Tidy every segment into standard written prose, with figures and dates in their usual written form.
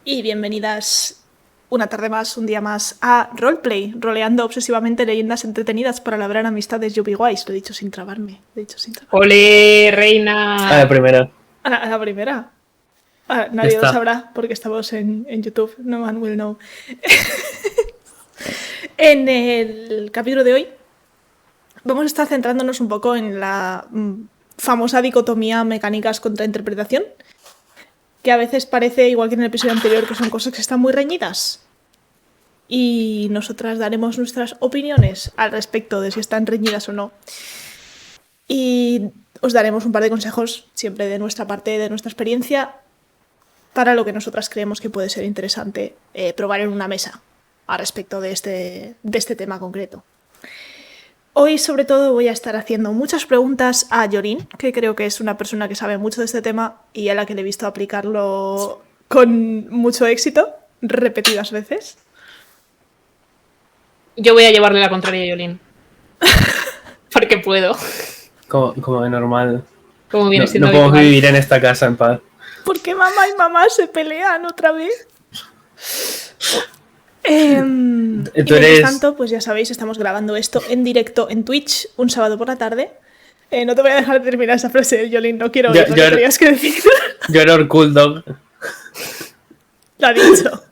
Y bienvenidas una tarde más, un día más a Roleplay, roleando obsesivamente leyendas entretenidas para labrar amistades guays. Lo he dicho sin trabarme, ¡Ole, reina! A la primera. A la primera. Nadie Ya lo está. sabrá porque estamos en YouTube. No one will know. En el capítulo de hoy vamos a estar centrándonos un poco en la famosa dicotomía mecánicas contra interpretación, que a veces parece, igual que en el episodio anterior, que son cosas que están muy reñidas. Y nosotras daremos nuestras opiniones al respecto de si están reñidas o no. Y os daremos un par de consejos, siempre de nuestra parte, de nuestra experiencia, para lo que nosotras creemos que puede ser interesante probar en una mesa al respecto de este tema concreto. Hoy, sobre todo, voy a estar haciendo muchas preguntas a Yorin, que creo que es una persona que sabe mucho de este tema y a la que le he visto aplicarlo con mucho éxito, repetidas veces. Yo voy a llevarle la contraria a Yolín. Porque puedo. Como de normal. Como viene No siendo podemos habitual. vivir en esta casa en paz. ¿Por qué mamá y mamá se pelean otra vez? Y mientras tanto, pues ya sabéis, estamos grabando esto en directo en Twitch un sábado por la tarde. No te voy a dejar terminar esa frase, Yolín, no quiero oír lo que tenías que decir. Yo era Orkul Dog. Lo ha dicho.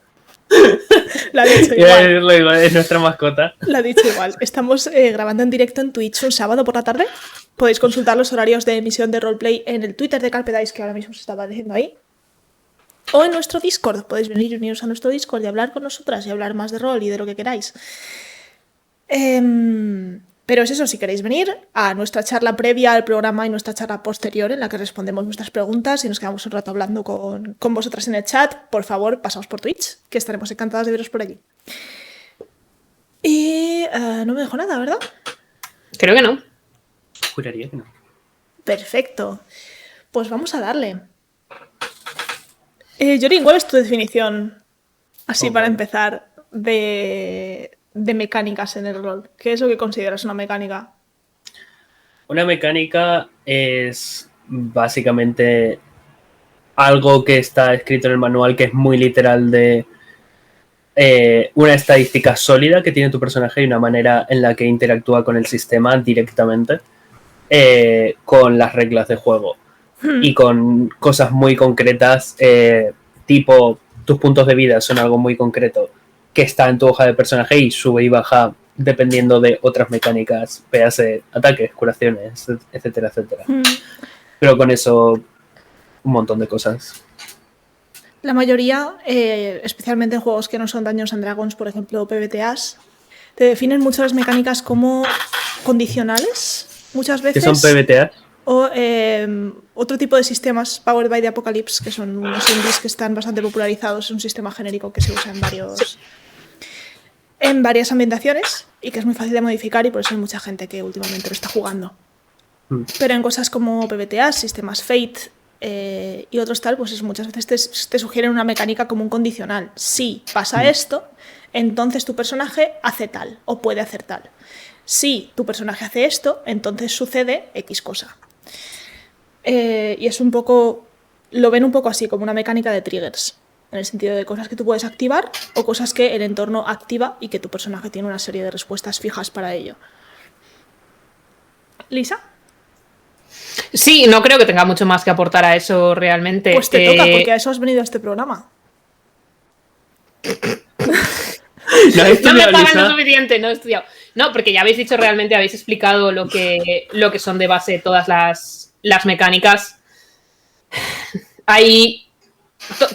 Lo ha dicho igual. Es nuestra mascota. Lo ha dicho igual. Estamos grabando en directo en Twitch un sábado por la tarde. Podéis consultar los horarios de emisión de roleplay en el Twitter de Carpe Dice, que ahora mismo se está apareciendo ahí. O en nuestro Discord. Podéis venir y uniros a nuestro Discord y hablar con nosotras y hablar más de rol y de lo que queráis. Pero es eso, si queréis venir a nuestra charla previa al programa y nuestra charla posterior en la que respondemos vuestras preguntas y nos quedamos un rato hablando con vosotras en el chat, por favor, pasaos por Twitch, que estaremos encantadas de veros por allí. Y no me dejo nada, ¿verdad? Creo que no. Juraría que no. Perfecto. Pues vamos a darle. Yorin, ¿cuál es tu definición, así para empezar, de mecánicas en el rol? ¿Qué es lo que consideras una mecánica? Una mecánica es básicamente algo que está escrito en el manual que es muy literal de una estadística sólida que tiene tu personaje y una manera en la que interactúa con el sistema directamente con las reglas de juego. Y con cosas muy concretas, tipo tus puntos de vida son algo muy concreto que está en tu hoja de personaje y sube y baja dependiendo de otras mecánicas, véase ataques, curaciones, etcétera, etcétera. Pero con eso, un montón de cosas. La mayoría, especialmente en juegos que no son Dungeons and Dragons, por ejemplo, PBTAs, te definen mucho las mecánicas como condicionales, muchas veces. ¿Qué son PBTA? O otro tipo de sistemas, Powered by the Apocalypse, que son unos indies que están bastante popularizados. Es un sistema genérico que se usa en varias ambientaciones y que es muy fácil de modificar y por eso hay mucha gente que últimamente lo está jugando. Pero en cosas como PBTA, sistemas Fate y otros tal, pues eso, muchas veces te sugieren una mecánica como un condicional. Si pasa esto, entonces tu personaje hace tal o puede hacer tal. Si tu personaje hace esto, entonces sucede X cosa. Y es un poco... Lo ven un poco así, como una mecánica de triggers. En el sentido de cosas que tú puedes activar o cosas que el entorno activa y que tu personaje tiene una serie de respuestas fijas para ello. ¿Lisa? Sí, no creo que tenga mucho más que aportar a eso realmente. Pues te toca, porque a eso has venido a este programa. No me pagan lo suficiente, no he estudiado. No, porque ya habéis dicho realmente, habéis explicado lo que son de base todas las mecánicas.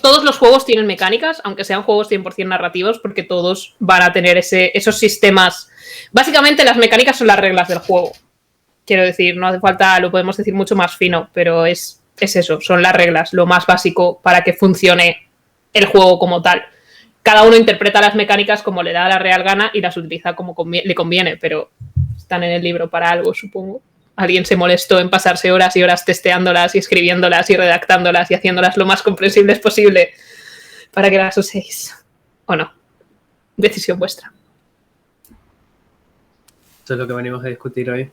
Todos los juegos tienen mecánicas, aunque sean juegos 100% narrativos, porque todos van a tener esos sistemas. Básicamente las mecánicas son las reglas del juego. Quiero decir, no hace falta, lo podemos decir mucho más fino, pero es eso, son las reglas, lo más básico para que funcione el juego como tal. Cada uno interpreta las mecánicas como le da la real gana y las utiliza como le conviene, pero están en el libro para algo, supongo. Alguien se molestó en pasarse horas y horas testeándolas y escribiéndolas y redactándolas y haciéndolas lo más comprensibles posible para que las uséis. ¿O no? Decisión vuestra. Eso es lo que venimos a discutir hoy.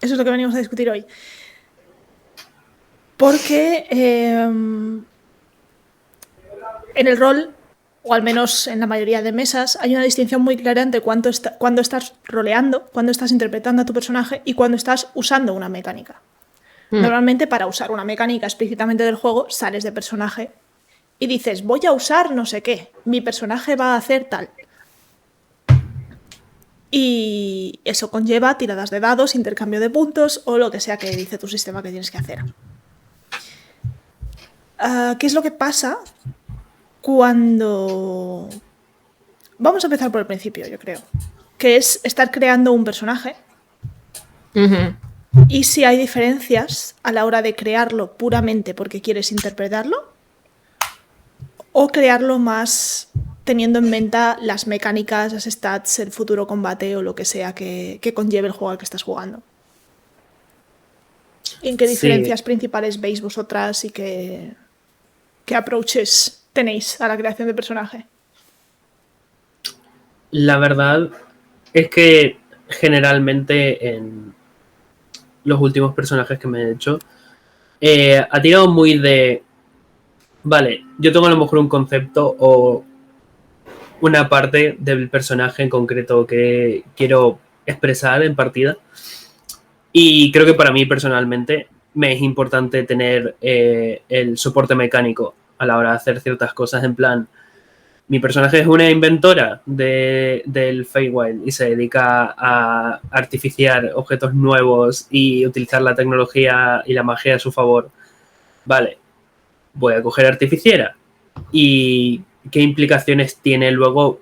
Eso es lo que venimos a discutir hoy. Porque en el rol, o al menos en la mayoría de mesas, hay una distinción muy clara entre cuando estás roleando, cuando estás interpretando a tu personaje y cuando estás usando una mecánica. Normalmente para usar una mecánica explícitamente del juego sales de personaje y dices, voy a usar no sé qué, mi personaje va a hacer tal. Y eso conlleva tiradas de dados, intercambio de puntos o lo que sea que dice tu sistema que tienes que hacer. ¿Qué es lo que pasa cuando... Vamos a empezar por el principio, yo creo. Que es estar creando un personaje. Y si hay diferencias a la hora de crearlo puramente porque quieres interpretarlo, o crearlo más teniendo en mente las mecánicas, las stats, el futuro combate o lo que sea que conlleve el juego al que estás jugando. ¿En qué diferencias principales veis vosotras y qué approaches tenéis a la creación de personaje? La verdad es que generalmente en los últimos personajes que me he hecho ha tirado muy de... Vale, yo tengo a lo mejor un concepto o una parte del personaje en concreto que quiero expresar en partida. Y creo que para mí personalmente me es importante tener el soporte mecánico a la hora de hacer ciertas cosas. En plan, mi personaje es una inventora del Feywild y se dedica a artificiar objetos nuevos y utilizar la tecnología y la magia a su favor. Vale, voy a coger artificiera. ¿Y qué implicaciones tiene luego?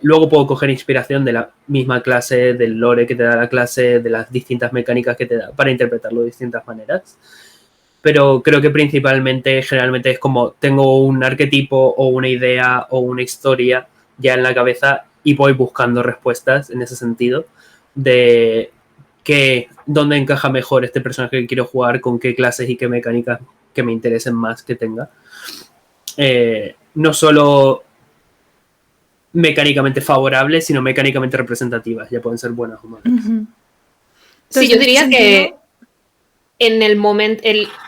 Luego puedo coger inspiración de la misma clase, del lore que te da la clase, de las distintas mecánicas que te da para interpretarlo de distintas maneras. Pero creo que principalmente, generalmente es como tengo un arquetipo o una idea o una historia ya en la cabeza y voy buscando respuestas en ese sentido de dónde encaja mejor este personaje que quiero jugar, con qué clases y qué mecánicas que me interesen más que tenga. No solo mecánicamente favorables, sino mecánicamente representativas. Ya pueden ser buenas o malas. Sí, yo diría que en el momento,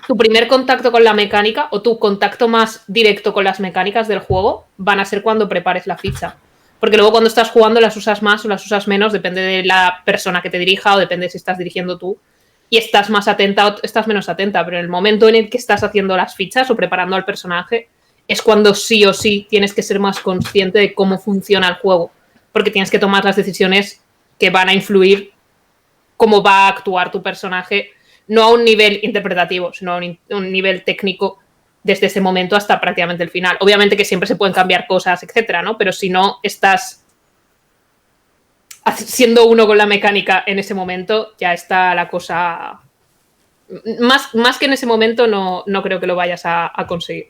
tu primer contacto con la mecánica o tu contacto más directo con las mecánicas del juego van a ser cuando prepares la ficha. Porque luego cuando estás jugando las usas más o las usas menos, depende de la persona que te dirija o depende de si estás dirigiendo tú y estás más atenta o estás menos atenta. Pero en el momento en el que estás haciendo las fichas o preparando al personaje es cuando sí o sí tienes que ser más consciente de cómo funciona el juego. Porque tienes que tomar las decisiones que van a influir cómo va a actuar tu personaje, no a un nivel interpretativo, sino a un nivel técnico desde ese momento hasta prácticamente el final. Obviamente que siempre se pueden cambiar cosas, etcétera, ¿no? Pero si no estás siendo uno con la mecánica en ese momento, ya está la cosa... Más que en ese momento no creo que lo vayas a conseguir.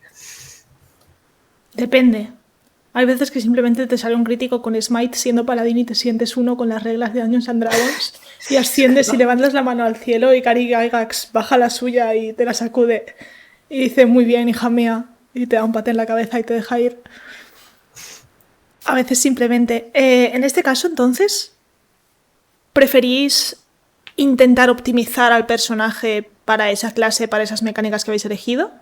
Depende. Hay veces que simplemente te sale un crítico con Smite siendo paladín y te sientes uno con las reglas de Dungeons and Dragons y asciendes y levantas la mano al cielo y Cari Gygax baja la suya y te la sacude y dice muy bien, hija mía, y te da un paté en la cabeza y te deja ir. A veces simplemente... en este caso, entonces, ¿preferís intentar optimizar al personaje para esa clase, para esas mecánicas que habéis elegido?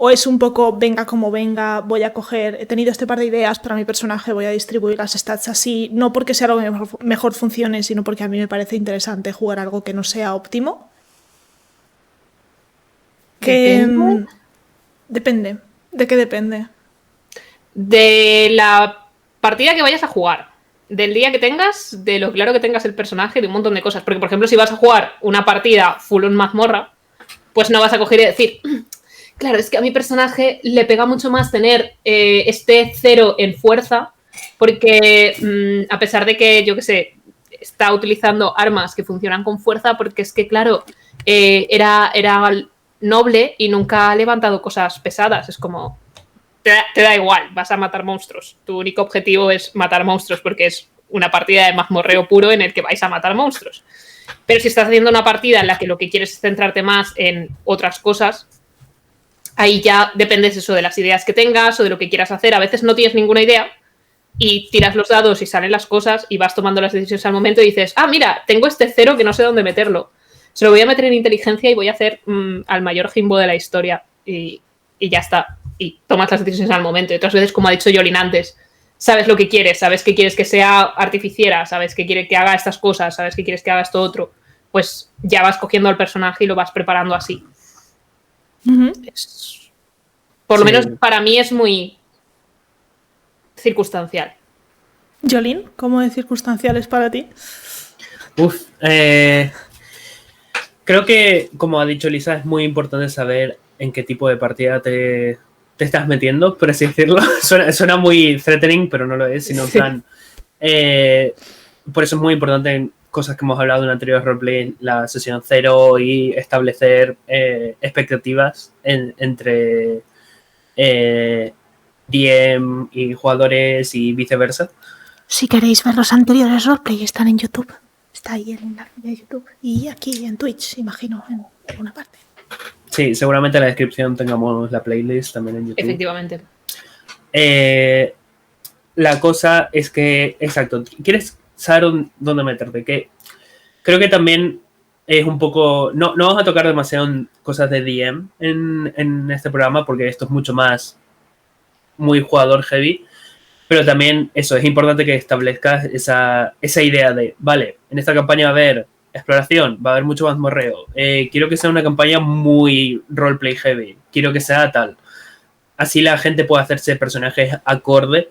¿O es un poco, venga como venga, voy a coger, he tenido este par de ideas para mi personaje, voy a distribuir las stats así, no porque sea algo que mejor funcione, sino porque a mí me parece interesante jugar algo que no sea óptimo? Depende. ¿De qué depende? De la partida que vayas a jugar, del día que tengas, de lo claro que tengas el personaje, de un montón de cosas. Porque, por ejemplo, si vas a jugar una partida full on mazmorra, pues no vas a coger y decir... Claro, es que a mi personaje le pega mucho más tener este 0 en fuerza, porque a pesar de que, yo qué sé, está utilizando armas que funcionan con fuerza, porque es que, claro, era noble y nunca ha levantado cosas pesadas. Es como, te da igual, vas a matar monstruos. Tu único objetivo es matar monstruos, porque es una partida de mazmorreo puro en el que vais a matar monstruos. Pero si estás haciendo una partida en la que lo que quieres es centrarte más en otras cosas... Ahí ya dependes eso de las ideas que tengas o de lo que quieras hacer. A veces no tienes ninguna idea y tiras los dados y salen las cosas y vas tomando las decisiones al momento y dices, ah, mira, tengo este 0 que no sé dónde meterlo. se lo voy a meter en inteligencia y voy a hacer al mayor Jimbo de la historia. Y ya está. Y tomas las decisiones al momento. Y otras veces, como ha dicho Jolín antes, sabes lo que quieres, sabes que quieres que sea artificiera, sabes que quiere que haga estas cosas, sabes que quieres que haga esto otro. Pues ya vas cogiendo al personaje y lo vas preparando así. Por lo menos para mí es muy circunstancial. Jolín, ¿cómo de circunstancial es para ti? Creo que, como ha dicho Lisa, es muy importante saber en qué tipo de partida te estás metiendo, por así decirlo. Suena muy threatening, pero no lo es, sino en plan... por eso es muy importante en cosas que hemos hablado en anteriores roleplay, la sesión 0 y establecer expectativas entre DM y jugadores y viceversa. Si queréis ver los anteriores roleplay, están en YouTube. Está ahí en la de YouTube. Y aquí en Twitch, imagino, en alguna parte. Sí, seguramente en la descripción tengamos la playlist también en YouTube. Efectivamente. La cosa es que, exacto, quieres saber dónde meterte, que creo que también es un poco... No vamos a tocar demasiado en cosas de DM en este programa, porque esto es mucho más muy jugador heavy, pero también eso, es importante que establezcas esa idea de, vale, en esta campaña va a haber exploración, va a haber mucho mazmorreo, quiero que sea una campaña muy roleplay heavy, quiero que sea tal. Así la gente puede hacerse personajes acorde.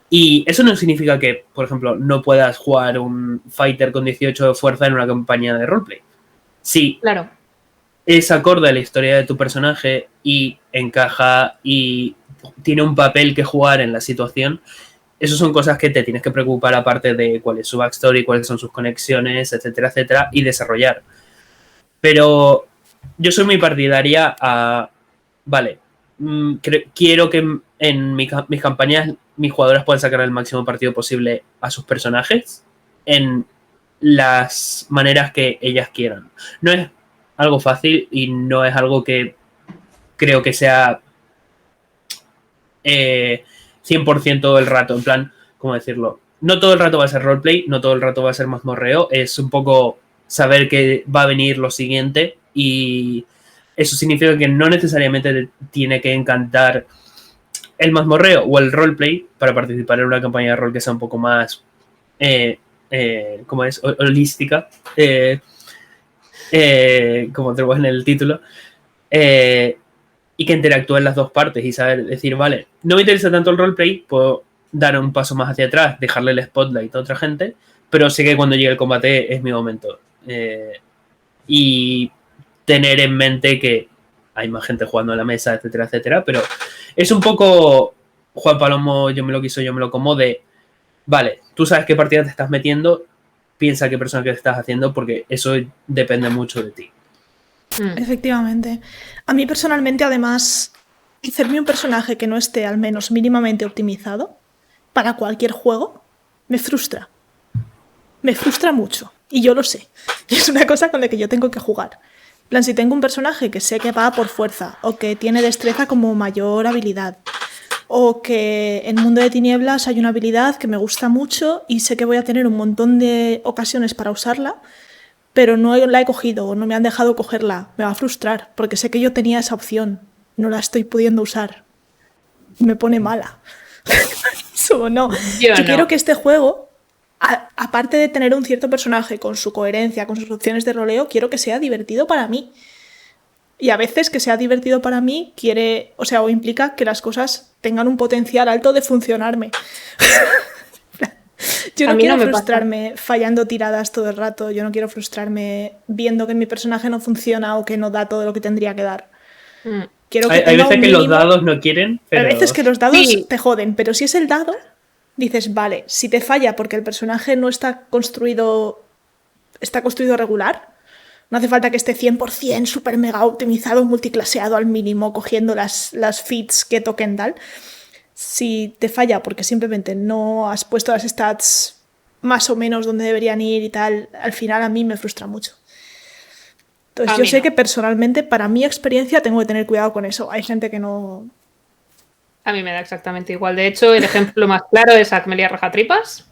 Y eso no significa que, por ejemplo, no puedas jugar un fighter con 18 de fuerza en una campaña de roleplay. Sí, claro, es acorde a la historia de tu personaje y encaja y tiene un papel que jugar en la situación. Esas son cosas que te tienes que preocupar, aparte de cuál es su backstory, cuáles son sus conexiones, etcétera, etcétera, y desarrollar. Pero yo soy muy partidaria a... Vale, quiero que en mis campañas mis jugadores puedan sacar el máximo partido posible a sus personajes en las maneras que ellas quieran. No es algo fácil y no es algo que creo que sea 100% todo el rato, en plan, ¿cómo decirlo? No todo el rato va a ser roleplay, no todo el rato va a ser mazmorreo, es un poco saber que va a venir lo siguiente y eso significa que no necesariamente tiene que encantar el mazmorreo o el roleplay para participar en una campaña de rol que sea un poco más ¿cómo es? Holística, como tenemos en el título, y que interactúen las dos partes y saber decir, vale, no me interesa tanto el roleplay, puedo dar un paso más hacia atrás, dejarle el spotlight a otra gente, pero sé que cuando llegue el combate es mi momento. Y tener en mente que hay más gente jugando en la mesa, etcétera, etcétera, pero es un poco Juan Palomo, yo me lo quiso, yo me lo como, de vale, tú sabes qué partida te estás metiendo, piensa qué personaje te estás haciendo, porque eso depende mucho de ti. Efectivamente. A mí personalmente, además, hacerme un personaje que no esté al menos mínimamente optimizado para cualquier juego me frustra. Me frustra mucho. Y yo lo sé. Y es una cosa con la que yo tengo que jugar. En plan, si tengo un personaje que sé que va por fuerza o que tiene destreza como mayor habilidad, o que en Mundo de Tinieblas hay una habilidad que me gusta mucho y sé que voy a tener un montón de ocasiones para usarla, pero no la he cogido o no me han dejado cogerla, me va a frustrar, porque sé que yo tenía esa opción, no la estoy pudiendo usar. Me pone mala. Eso no. Yo quiero que este juego, aparte de tener un cierto personaje con su coherencia, con sus opciones de roleo, quiero que sea divertido para mí. Y a veces que sea divertido para mí quiere, o implica que las cosas tengan un potencial alto de funcionarme. Yo no quiero frustrarme fallando tiradas todo el rato. Yo no quiero frustrarme viendo que mi personaje no funciona o que no da todo lo que tendría que dar. Quiero que hay veces que los dados no quieren, pero... Hay veces que los dados te joden, pero si es el dado, dices, vale, si te falla porque el personaje no está construido regular, no hace falta que esté 100% super mega optimizado, multiclaseado al mínimo, cogiendo las feats que toquen tal. Si te falla porque simplemente no has puesto las stats más o menos donde deberían ir y tal, al final a mí me frustra mucho. Entonces yo sé que personalmente, para mi experiencia, tengo que tener cuidado con eso. Hay gente que no... A mí me da exactamente igual. De hecho, el ejemplo más claro es Acmelia Rajatripas,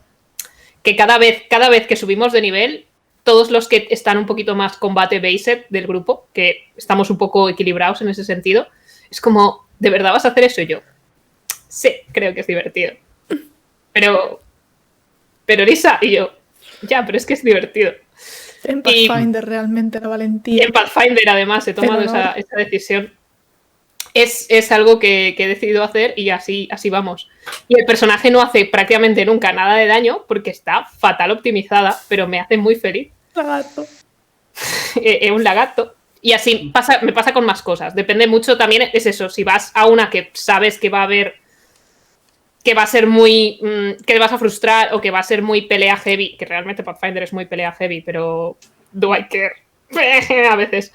que cada vez que subimos de nivel, todos los que están un poquito más combate-based del grupo, que estamos un poco equilibrados en ese sentido, es como, ¿de verdad vas a hacer eso? Y yo, sí, creo que es divertido. Pero Lisa, y yo, ya, pero es que es divertido. En Pathfinder realmente la valentía. En Pathfinder, además, he tomado esa decisión. Es algo que he decidido hacer y así vamos. Y el personaje no hace prácticamente nunca nada de daño porque está fatal optimizada, pero me hace muy feliz. Lagarto. Es un lagarto. Y así me pasa con más cosas. Depende mucho también, es eso, si vas a una que sabes que va a haber, que va a ser muy, que te vas a frustrar o que va a ser muy pelea heavy, que realmente Pathfinder es muy pelea heavy, pero do I care a veces.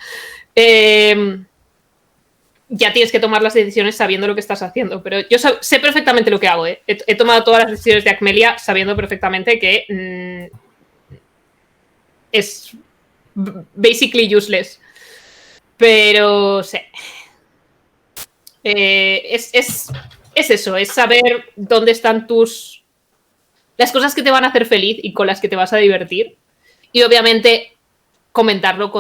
Ya tienes que tomar las decisiones sabiendo lo que estás haciendo. Pero yo sé perfectamente lo que hago. He tomado todas las decisiones de Acmelia sabiendo perfectamente que es basically useless. Pero sí. Es eso, es saber dónde están las cosas que te van a hacer feliz y con las que te vas a divertir. Y obviamente comentarlo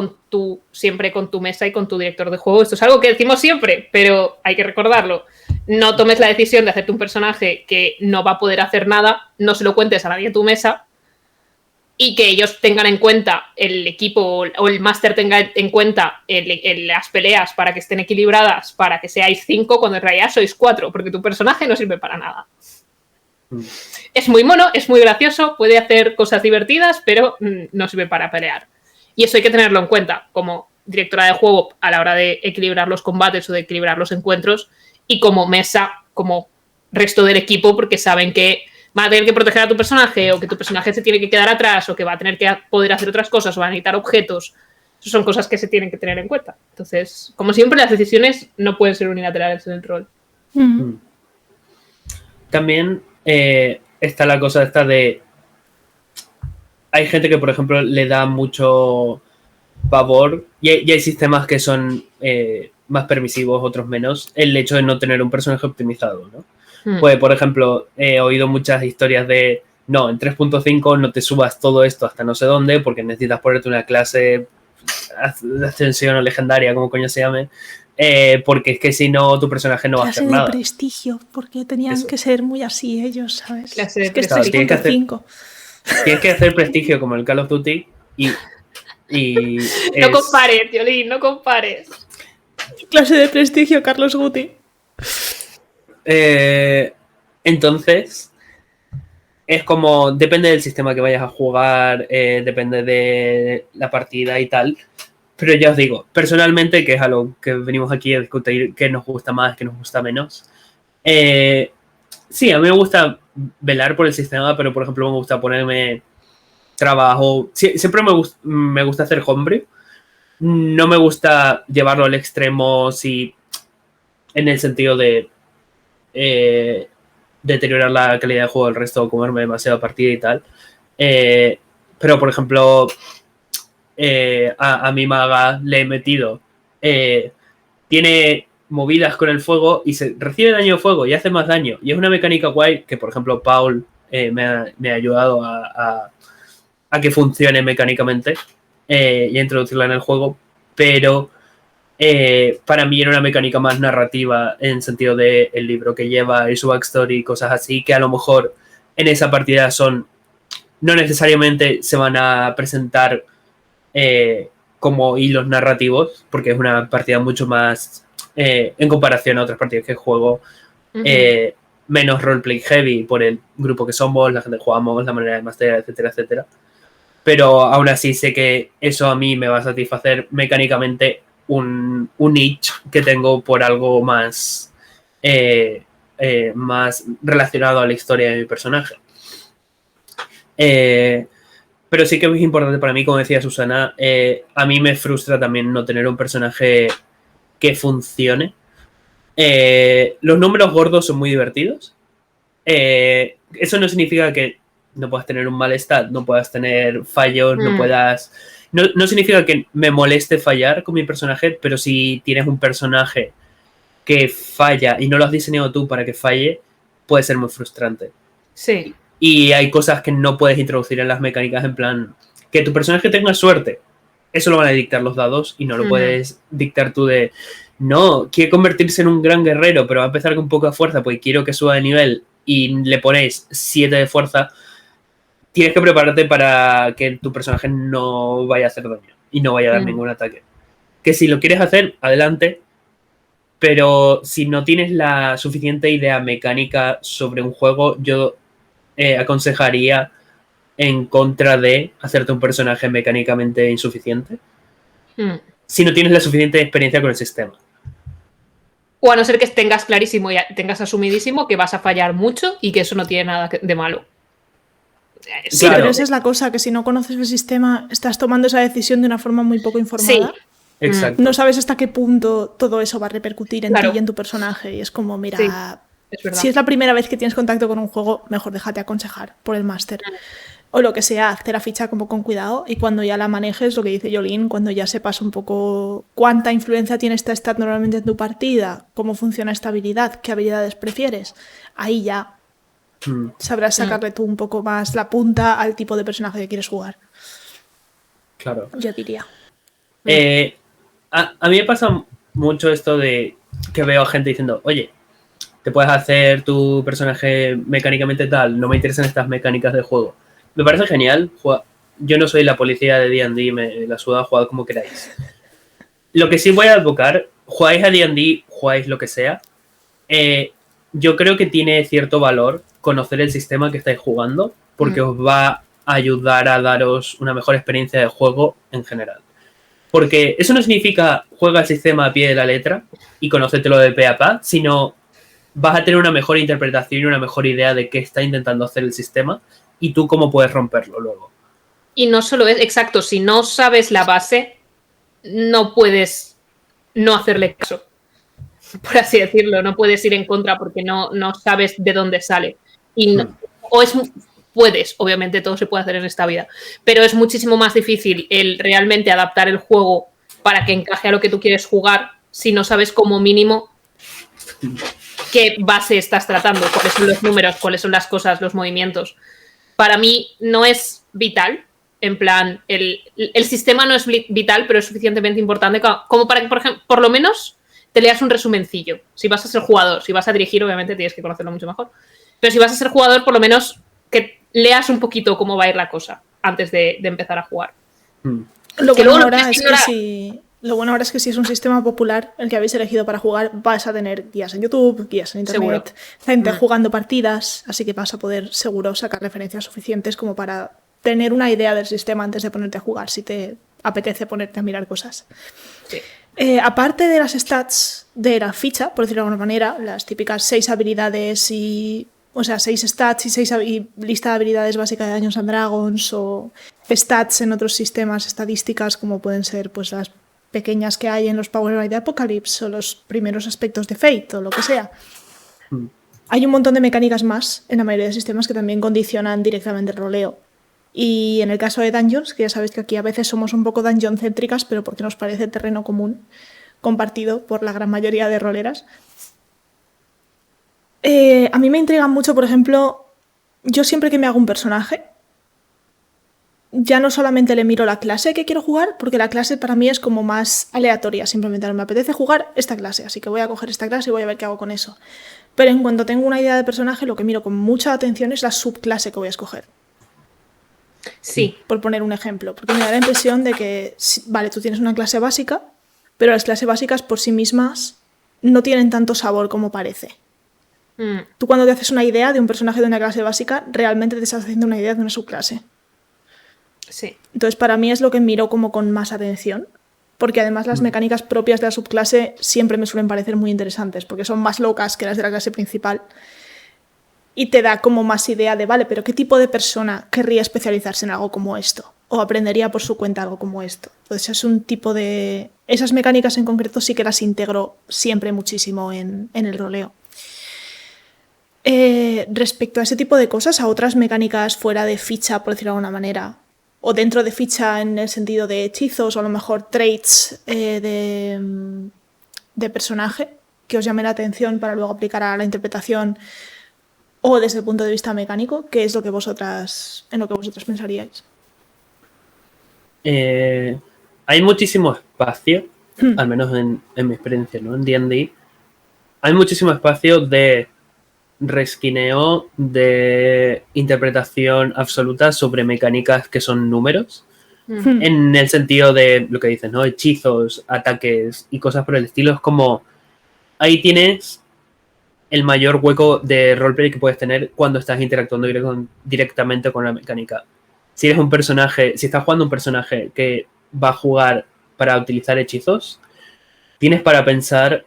siempre con tu mesa y con tu director de juego. Esto es algo que decimos siempre, pero hay que recordarlo. No tomes la decisión de hacerte un personaje que no va a poder hacer nada, no se lo cuentes a nadie en tu mesa y que ellos tengan en cuenta, el equipo o el máster tenga en cuenta las peleas para que estén equilibradas, para que seáis 5 cuando en realidad sois 4, porque tu personaje no sirve para nada. Es muy mono, es muy gracioso, puede hacer cosas divertidas, pero no sirve para pelear. Y eso hay que tenerlo en cuenta como directora de juego a la hora de equilibrar los combates o de equilibrar los encuentros y como mesa, como resto del equipo, porque saben que van a tener que proteger a tu personaje o que tu personaje se tiene que quedar atrás o que va a tener que poder hacer otras cosas o va a necesitar objetos. Esas son cosas que se tienen que tener en cuenta. Entonces, como siempre, las decisiones no pueden ser unilaterales en el rol. También está la cosa esta de... Hay gente que, por ejemplo, le da mucho pavor y hay sistemas que son más permisivos, otros menos, el hecho de no tener un personaje optimizado, ¿no? Pues, por ejemplo, he oído muchas historias de no, en 3.5 no te subas todo esto hasta no sé dónde porque necesitas ponerte una clase de ascensión o legendaria, como coño se llame, porque es que si no tu personaje no va a hacer nada. Clase de prestigio, porque tenían que ser muy así ellos, ¿sabes? Clase de es que prestigio. es 3.5. Tienes que hacer prestigio como el Call of Duty y No compares, Yolín, no compares. Clase de prestigio, Carlos Guti. Entonces, es como, depende del sistema que vayas a jugar, depende de la partida y tal. Pero ya os digo, personalmente, que es a lo que venimos aquí a discutir, qué nos gusta más, qué nos gusta menos. Sí, a mí me gusta velar por el sistema, pero por ejemplo me gusta ponerme trabajo. Siempre me gusta hacer homebrew. No me gusta llevarlo al extremo si en el sentido de deteriorar la calidad de juego del resto o comerme demasiada partida y tal. Pero por ejemplo a mi maga le he metido tiene movidas con el fuego y se recibe daño de fuego y hace más daño. Y es una mecánica guay que, por ejemplo, Paul me ha ayudado a que funcione mecánicamente y a introducirla en el juego. Pero para mí era una mecánica más narrativa en sentido de el libro que lleva y su backstory y cosas así, que a lo mejor en esa partida no necesariamente se van a presentar como hilos narrativos, porque es una partida mucho más... en comparación a otras partidas que juego, menos roleplay heavy por el grupo que somos, la gente que jugamos, la manera de masterar, etcétera, etcétera. Pero aún así sé que eso a mí me va a satisfacer mecánicamente un itch que tengo por algo más más relacionado a la historia de mi personaje. Pero sí que es importante para mí, como decía Susana, a mí me frustra también no tener un personaje que funcione. Los números gordos son muy divertidos. Eso no significa que no puedas tener un mal stat, no puedas tener fallos, no puedas... No significa que me moleste fallar con mi personaje, pero si tienes un personaje que falla y no lo has diseñado tú para que falle, puede ser muy frustrante. Sí. Y hay cosas que no puedes introducir en las mecánicas, en plan, Que tu personaje tenga suerte, eso lo van a dictar los dados y no lo puedes dictar tú de, no, quiere convertirse en un gran guerrero, pero va a empezar con poca fuerza porque quiero que suba de nivel y le ponéis 7 de fuerza. Tienes que prepararte para que tu personaje no vaya a hacer daño y no vaya a dar ningún ataque. Que si lo quieres hacer, adelante, pero si no tienes la suficiente idea mecánica sobre un juego, yo aconsejaría en contra de hacerte un personaje mecánicamente insuficiente. Si no tienes la suficiente experiencia con el sistema. O a no ser que tengas clarísimo y tengas asumidísimo que vas a fallar mucho y que eso no tiene nada de malo. Sí, claro. Pero esa es la cosa, que si no conoces el sistema, estás tomando esa decisión de una forma muy poco informada. Sí, exacto. No sabes hasta qué punto todo eso va a repercutir en ti y en tu personaje. Y es como, mira, si es la primera vez que tienes contacto con un juego, mejor déjate aconsejar por el máster. O lo que sea, hacer la ficha como con cuidado y cuando ya la manejes, lo que dice Jolín, cuando ya sepas un poco cuánta influencia tiene esta stat normalmente en tu partida, cómo funciona esta habilidad, qué habilidades prefieres, ahí ya sabrás sacarle tú un poco más la punta al tipo de personaje que quieres jugar. Claro. Yo diría. A mí me pasa mucho esto de que veo a gente diciendo, oye, te puedes hacer tu personaje mecánicamente tal, no me interesan estas mecánicas de juego. Me parece genial. Yo no soy la policía de D&D, me la suda, jugad como queráis. Lo que sí voy a advocar, jugáis a D&D, jugáis lo que sea. Yo creo que tiene cierto valor conocer el sistema que estáis jugando, porque os va a ayudar a daros una mejor experiencia de juego en general. Porque eso no significa juega el sistema a pie de la letra y conócetelo de pe a pa, sino vas a tener una mejor interpretación y una mejor idea de qué está intentando hacer el sistema y tú cómo puedes romperlo luego. Y no solo es, exacto, si no sabes la base, no puedes no hacerle caso, por así decirlo, no puedes ir en contra porque no sabes de dónde sale. Y puedes, obviamente todo se puede hacer en esta vida, pero es muchísimo más difícil el realmente adaptar el juego para que encaje a lo que tú quieres jugar si no sabes como mínimo qué base estás tratando, cuáles son los números, cuáles son las cosas, los movimientos. Para mí no es vital, en plan, el sistema no es vital, pero es suficientemente importante como para que, por ejemplo, por lo menos te leas un resumencillo. Si vas a ser jugador, si vas a dirigir, obviamente tienes que conocerlo mucho mejor. Pero si vas a ser jugador, por lo menos que leas un poquito cómo va a ir la cosa antes de empezar a jugar. Lo bueno ahora es que si es un sistema popular el que habéis elegido para jugar, vas a tener guías en YouTube, guías en internet, seguro. Gente jugando partidas, así que vas a poder seguro sacar referencias suficientes como para tener una idea del sistema antes de ponerte a jugar, si te apetece ponerte a mirar cosas. Sí. Aparte de las stats de la ficha, por decirlo de alguna manera, las típicas 6 habilidades y... O sea, 6 stats y lista de habilidades básica de Dungeons & Dragons o stats en otros sistemas estadísticas como pueden ser pues las pequeñas que hay en los Power by the Apocalypse o los primeros aspectos de Fate o lo que sea. Hay un montón de mecánicas más en la mayoría de sistemas que también condicionan directamente el roleo. Y en el caso de Dungeons, que ya sabéis que aquí a veces somos un poco dungeon-céntricas, pero porque nos parece terreno común, compartido por la gran mayoría de roleras. A mí me intriga mucho, por ejemplo, yo siempre que me hago un personaje, ya no solamente le miro la clase que quiero jugar, porque la clase para mí es como más aleatoria, simplemente me apetece jugar esta clase, así que voy a coger esta clase y voy a ver qué hago con eso. Pero en cuanto tengo una idea de personaje, lo que miro con mucha atención es la subclase que voy a escoger. Sí. Por poner un ejemplo, porque me da la impresión de que, vale, tú tienes una clase básica, pero las clases básicas por sí mismas no tienen tanto sabor como parece. Tú cuando te haces una idea de un personaje de una clase básica, realmente te estás haciendo una idea de una subclase. Sí. Entonces para mí es lo que miro como con más atención, porque además las mecánicas propias de la subclase siempre me suelen parecer muy interesantes, porque son más locas que las de la clase principal y te da como más idea de, vale, pero ¿qué tipo de persona querría especializarse en algo como esto? O aprendería por su cuenta algo como esto. Entonces es un tipo de... Esas mecánicas en concreto sí que las integro siempre muchísimo en el roleo. Respecto a ese tipo de cosas, a otras mecánicas fuera de ficha, por decirlo de alguna manera, o dentro de ficha en el sentido de hechizos o a lo mejor traits de personaje que os llamen la atención para luego aplicar a la interpretación o desde el punto de vista mecánico, ¿qué es lo que vosotras pensaríais? hay muchísimo espacio, al menos en mi experiencia, ¿no? En D&D, hay muchísimo espacio de reskineo, de interpretación absoluta sobre mecánicas que son números, en el sentido de lo que dices, ¿no? Hechizos, ataques y cosas por el estilo. Es como, ahí tienes el mayor hueco de roleplay que puedes tener cuando estás interactuando directamente con la mecánica. Si eres un personaje, si estás jugando un personaje que va a jugar para utilizar hechizos, tienes para pensar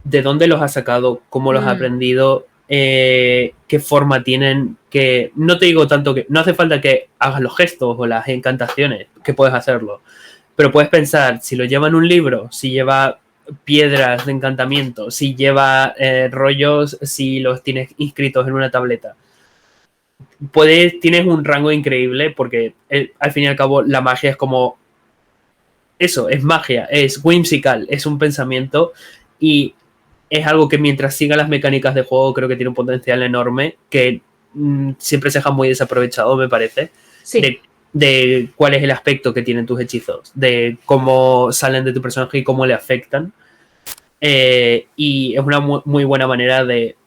de dónde los has sacado, cómo los has aprendido, qué forma tienen, que no te digo tanto que no hace falta que hagas los gestos o las encantaciones, que puedes hacerlo, pero puedes pensar si lo lleva en un libro, si lleva piedras de encantamiento, si lleva rollos, si los tienes inscritos en una tableta. Tienes un rango increíble porque al fin y al cabo la magia es como eso, es magia, es whimsical, es un pensamiento y es algo que mientras siga las mecánicas de juego creo que tiene un potencial enorme que siempre se deja muy desaprovechado, me parece. Sí. De cuál es el aspecto que tienen tus hechizos, de cómo salen de tu personaje y cómo le afectan. Y es una muy buena manera de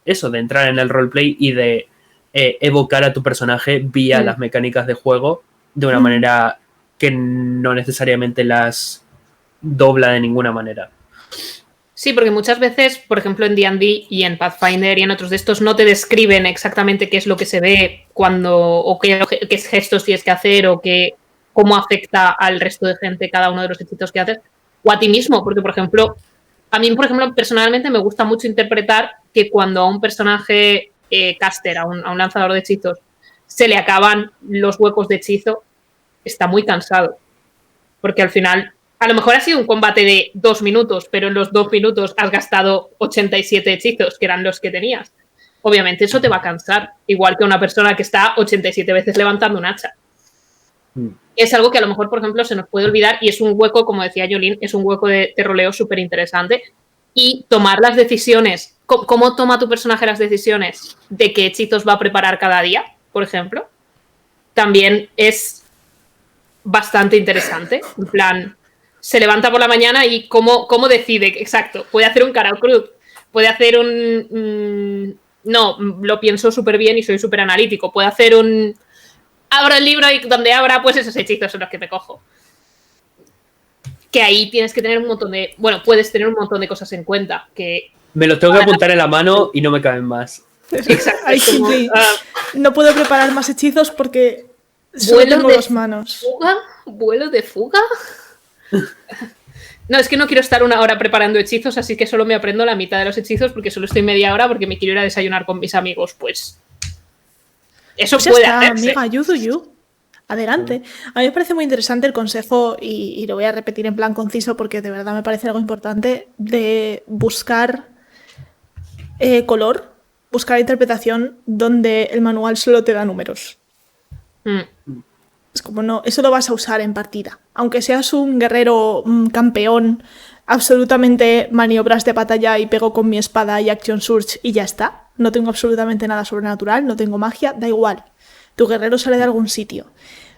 eso, de entrar en el roleplay y de evocar a tu personaje vía las mecánicas de juego de una manera que no necesariamente las dobla de ninguna manera. Sí, porque muchas veces, por ejemplo, en D&D y en Pathfinder y en otros de estos, no te describen exactamente qué es lo que se ve cuando, o qué gestos tienes que hacer, o cómo afecta al resto de gente cada uno de los hechizos que haces, o a ti mismo, porque, por ejemplo, a mí, por ejemplo, personalmente me gusta mucho interpretar que cuando a un personaje caster, a un lanzador de hechizos, se le acaban los huecos de hechizo, está muy cansado, porque al final a lo mejor ha sido un combate de 2 minutos, pero en los 2 minutos has gastado 87 hechizos, que eran los que tenías. Obviamente eso te va a cansar, igual que una persona que está 87 veces levantando un hacha. Es algo que a lo mejor, por ejemplo, se nos puede olvidar y es un hueco, como decía Jolín, es un hueco de roleo súper interesante. Y tomar las decisiones, ¿cómo toma tu personaje las decisiones de qué hechizos va a preparar cada día, por ejemplo? También es bastante interesante. En plan, se levanta por la mañana y cómo decide, exacto, puede hacer un Karao Cruz, puede hacer no, lo pienso súper bien y soy súper analítico, puede hacer abro el libro y donde abra, pues esos hechizos son los que me cojo. Que ahí tienes que tener un montón de, puedes tener un montón de cosas en cuenta, que me los tengo que apuntar en la mano y no me caben más. Exacto. No puedo preparar más hechizos porque solo tengo 2 manos. ¿Vuelo de fuga? No, es que no quiero estar 1 hora preparando hechizos, así que solo me aprendo la mitad de los hechizos porque solo estoy media hora porque me quiero ir a desayunar con mis amigos. Pues eso pues puede hacerse. Amiga, you. Adelante. A mí me parece muy interesante el consejo y lo voy a repetir en plan conciso porque de verdad me parece algo importante de buscar color, buscar interpretación donde el manual solo te da números. Es como no, eso lo vas a usar en partida. Aunque seas un guerrero campeón, absolutamente maniobras de batalla y pego con mi espada y action surge y ya está. No tengo absolutamente nada sobrenatural, no tengo magia, da igual. Tu guerrero sale de algún sitio.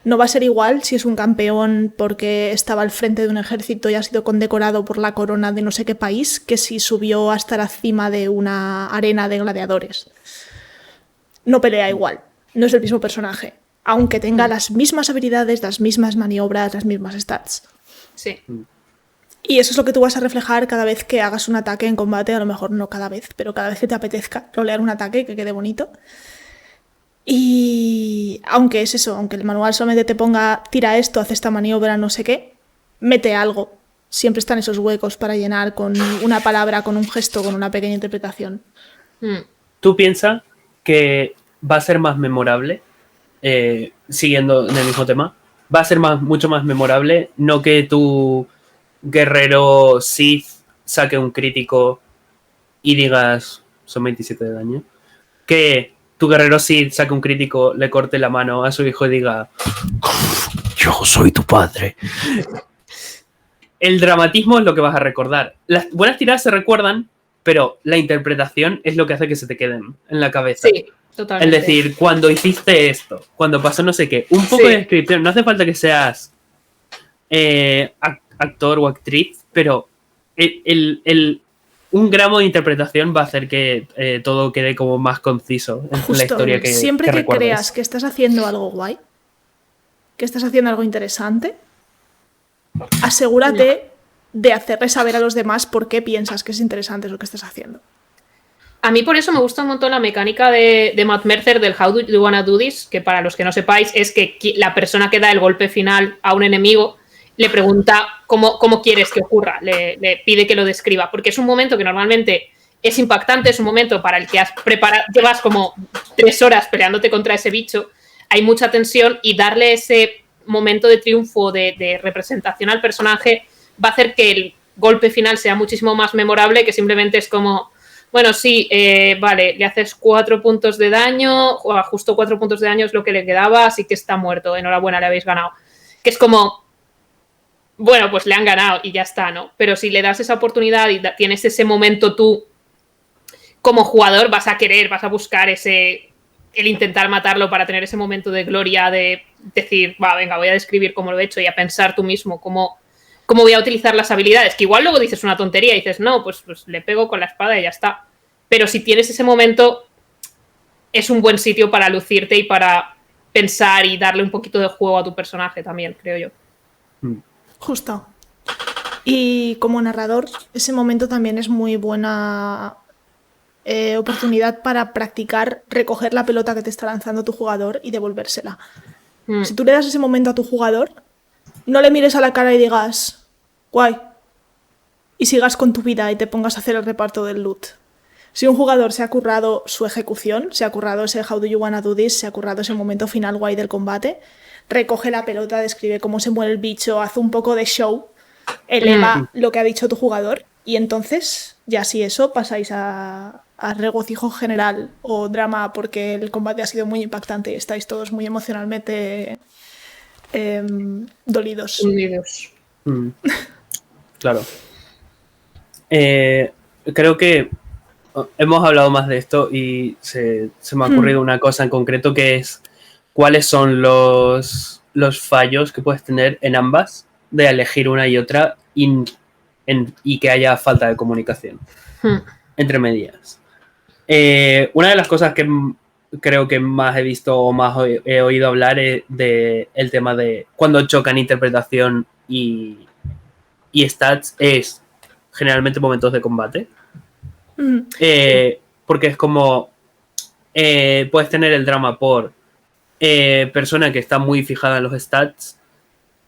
No va a ser igual si es un campeón porque estaba al frente de un ejército y ha sido condecorado por la corona de no sé qué país que si subió hasta la cima de una arena de gladiadores. No pelea igual, no es el mismo personaje. Aunque tenga las mismas habilidades, las mismas maniobras, las mismas stats. Sí. Y eso es lo que tú vas a reflejar cada vez que hagas un ataque en combate, a lo mejor no cada vez, pero cada vez que te apetezca rolear un ataque que quede bonito. Y aunque es eso, aunque el manual solamente te ponga tira esto, haz esta maniobra, no sé qué, mete algo. Siempre están esos huecos para llenar con una palabra, con un gesto, con una pequeña interpretación. ¿Tú piensas que va a ser más memorable? Siguiendo en el mismo tema, va a ser mucho más memorable, no que tu guerrero Sith saque un crítico y digas son 27 de daño, que tu guerrero Sith saque un crítico, le corte la mano a su hijo y diga yo soy tu padre. El dramatismo es lo que vas a recordar. Las buenas tiradas se recuerdan, pero la interpretación es lo que hace que se te queden en la cabeza. Sí. Totalmente. Es decir, cuando hiciste esto, cuando pasó no sé qué, un poco de descripción, no hace falta que seas actor o actriz, pero un gramo de interpretación va a hacer que todo quede como más conciso en Justo, la historia que siempre que recuerdes. creas que estás haciendo algo guay, que estás haciendo algo interesante, asegúrate de hacerle saber a los demás por qué piensas que es interesante lo que estás haciendo. A mí por eso me gusta un montón la mecánica de Matt Mercer del How Do You Wanna Do This, que para los que no sepáis es que la persona que da el golpe final a un enemigo le pregunta cómo quieres que ocurra, le pide que lo describa, porque es un momento que normalmente es impactante, es un momento para el que llevas como 3 horas peleándote contra ese bicho, hay mucha tensión y darle ese momento de triunfo, de representación al personaje, va a hacer que el golpe final sea muchísimo más memorable, que simplemente es como... Bueno, sí, vale, le haces 4 puntos de daño, o justo 4 puntos de daño es lo que le quedaba, así que está muerto, enhorabuena, le habéis ganado. Que es como, bueno, pues le han ganado y ya está, ¿no? Pero si le das esa oportunidad y tienes ese momento tú, como jugador, vas a buscar el intentar matarlo para tener ese momento de gloria, de decir, va, venga, voy a describir cómo lo he hecho y a pensar tú mismo cómo voy a utilizar las habilidades, que igual luego dices una tontería y dices, no, pues le pego con la espada y ya está. Pero si tienes ese momento, es un buen sitio para lucirte y para pensar y darle un poquito de juego a tu personaje también, creo yo. Justo. Y como narrador, ese momento también es muy buena oportunidad para practicar recoger la pelota que te está lanzando tu jugador y devolvérsela. Si tú le das ese momento a tu jugador, no le mires a la cara y digas, guay, y sigas con tu vida y te pongas a hacer el reparto del loot. Si un jugador se ha currado su ejecución, se ha currado ese How Do You Wanna Do This, se ha currado ese momento final guay del combate, recoge la pelota, describe cómo se muere el bicho, hace un poco de show, eleva lo que ha dicho tu jugador y entonces, ya si eso, pasáis a regocijo general o drama porque el combate ha sido muy impactante y estáis todos muy emocionalmente dolidos. Claro. Creo que hemos hablado más de esto y se me ha ocurrido una cosa en concreto que es cuáles son los fallos que puedes tener en ambas de elegir una y otra y que haya falta de comunicación entre medias. Una de las cosas que creo que más he visto o más he oído hablar es el tema de cuando chocan interpretación y stats es generalmente momentos de combate. Porque es como puedes tener el drama por persona que está muy fijada en los stats,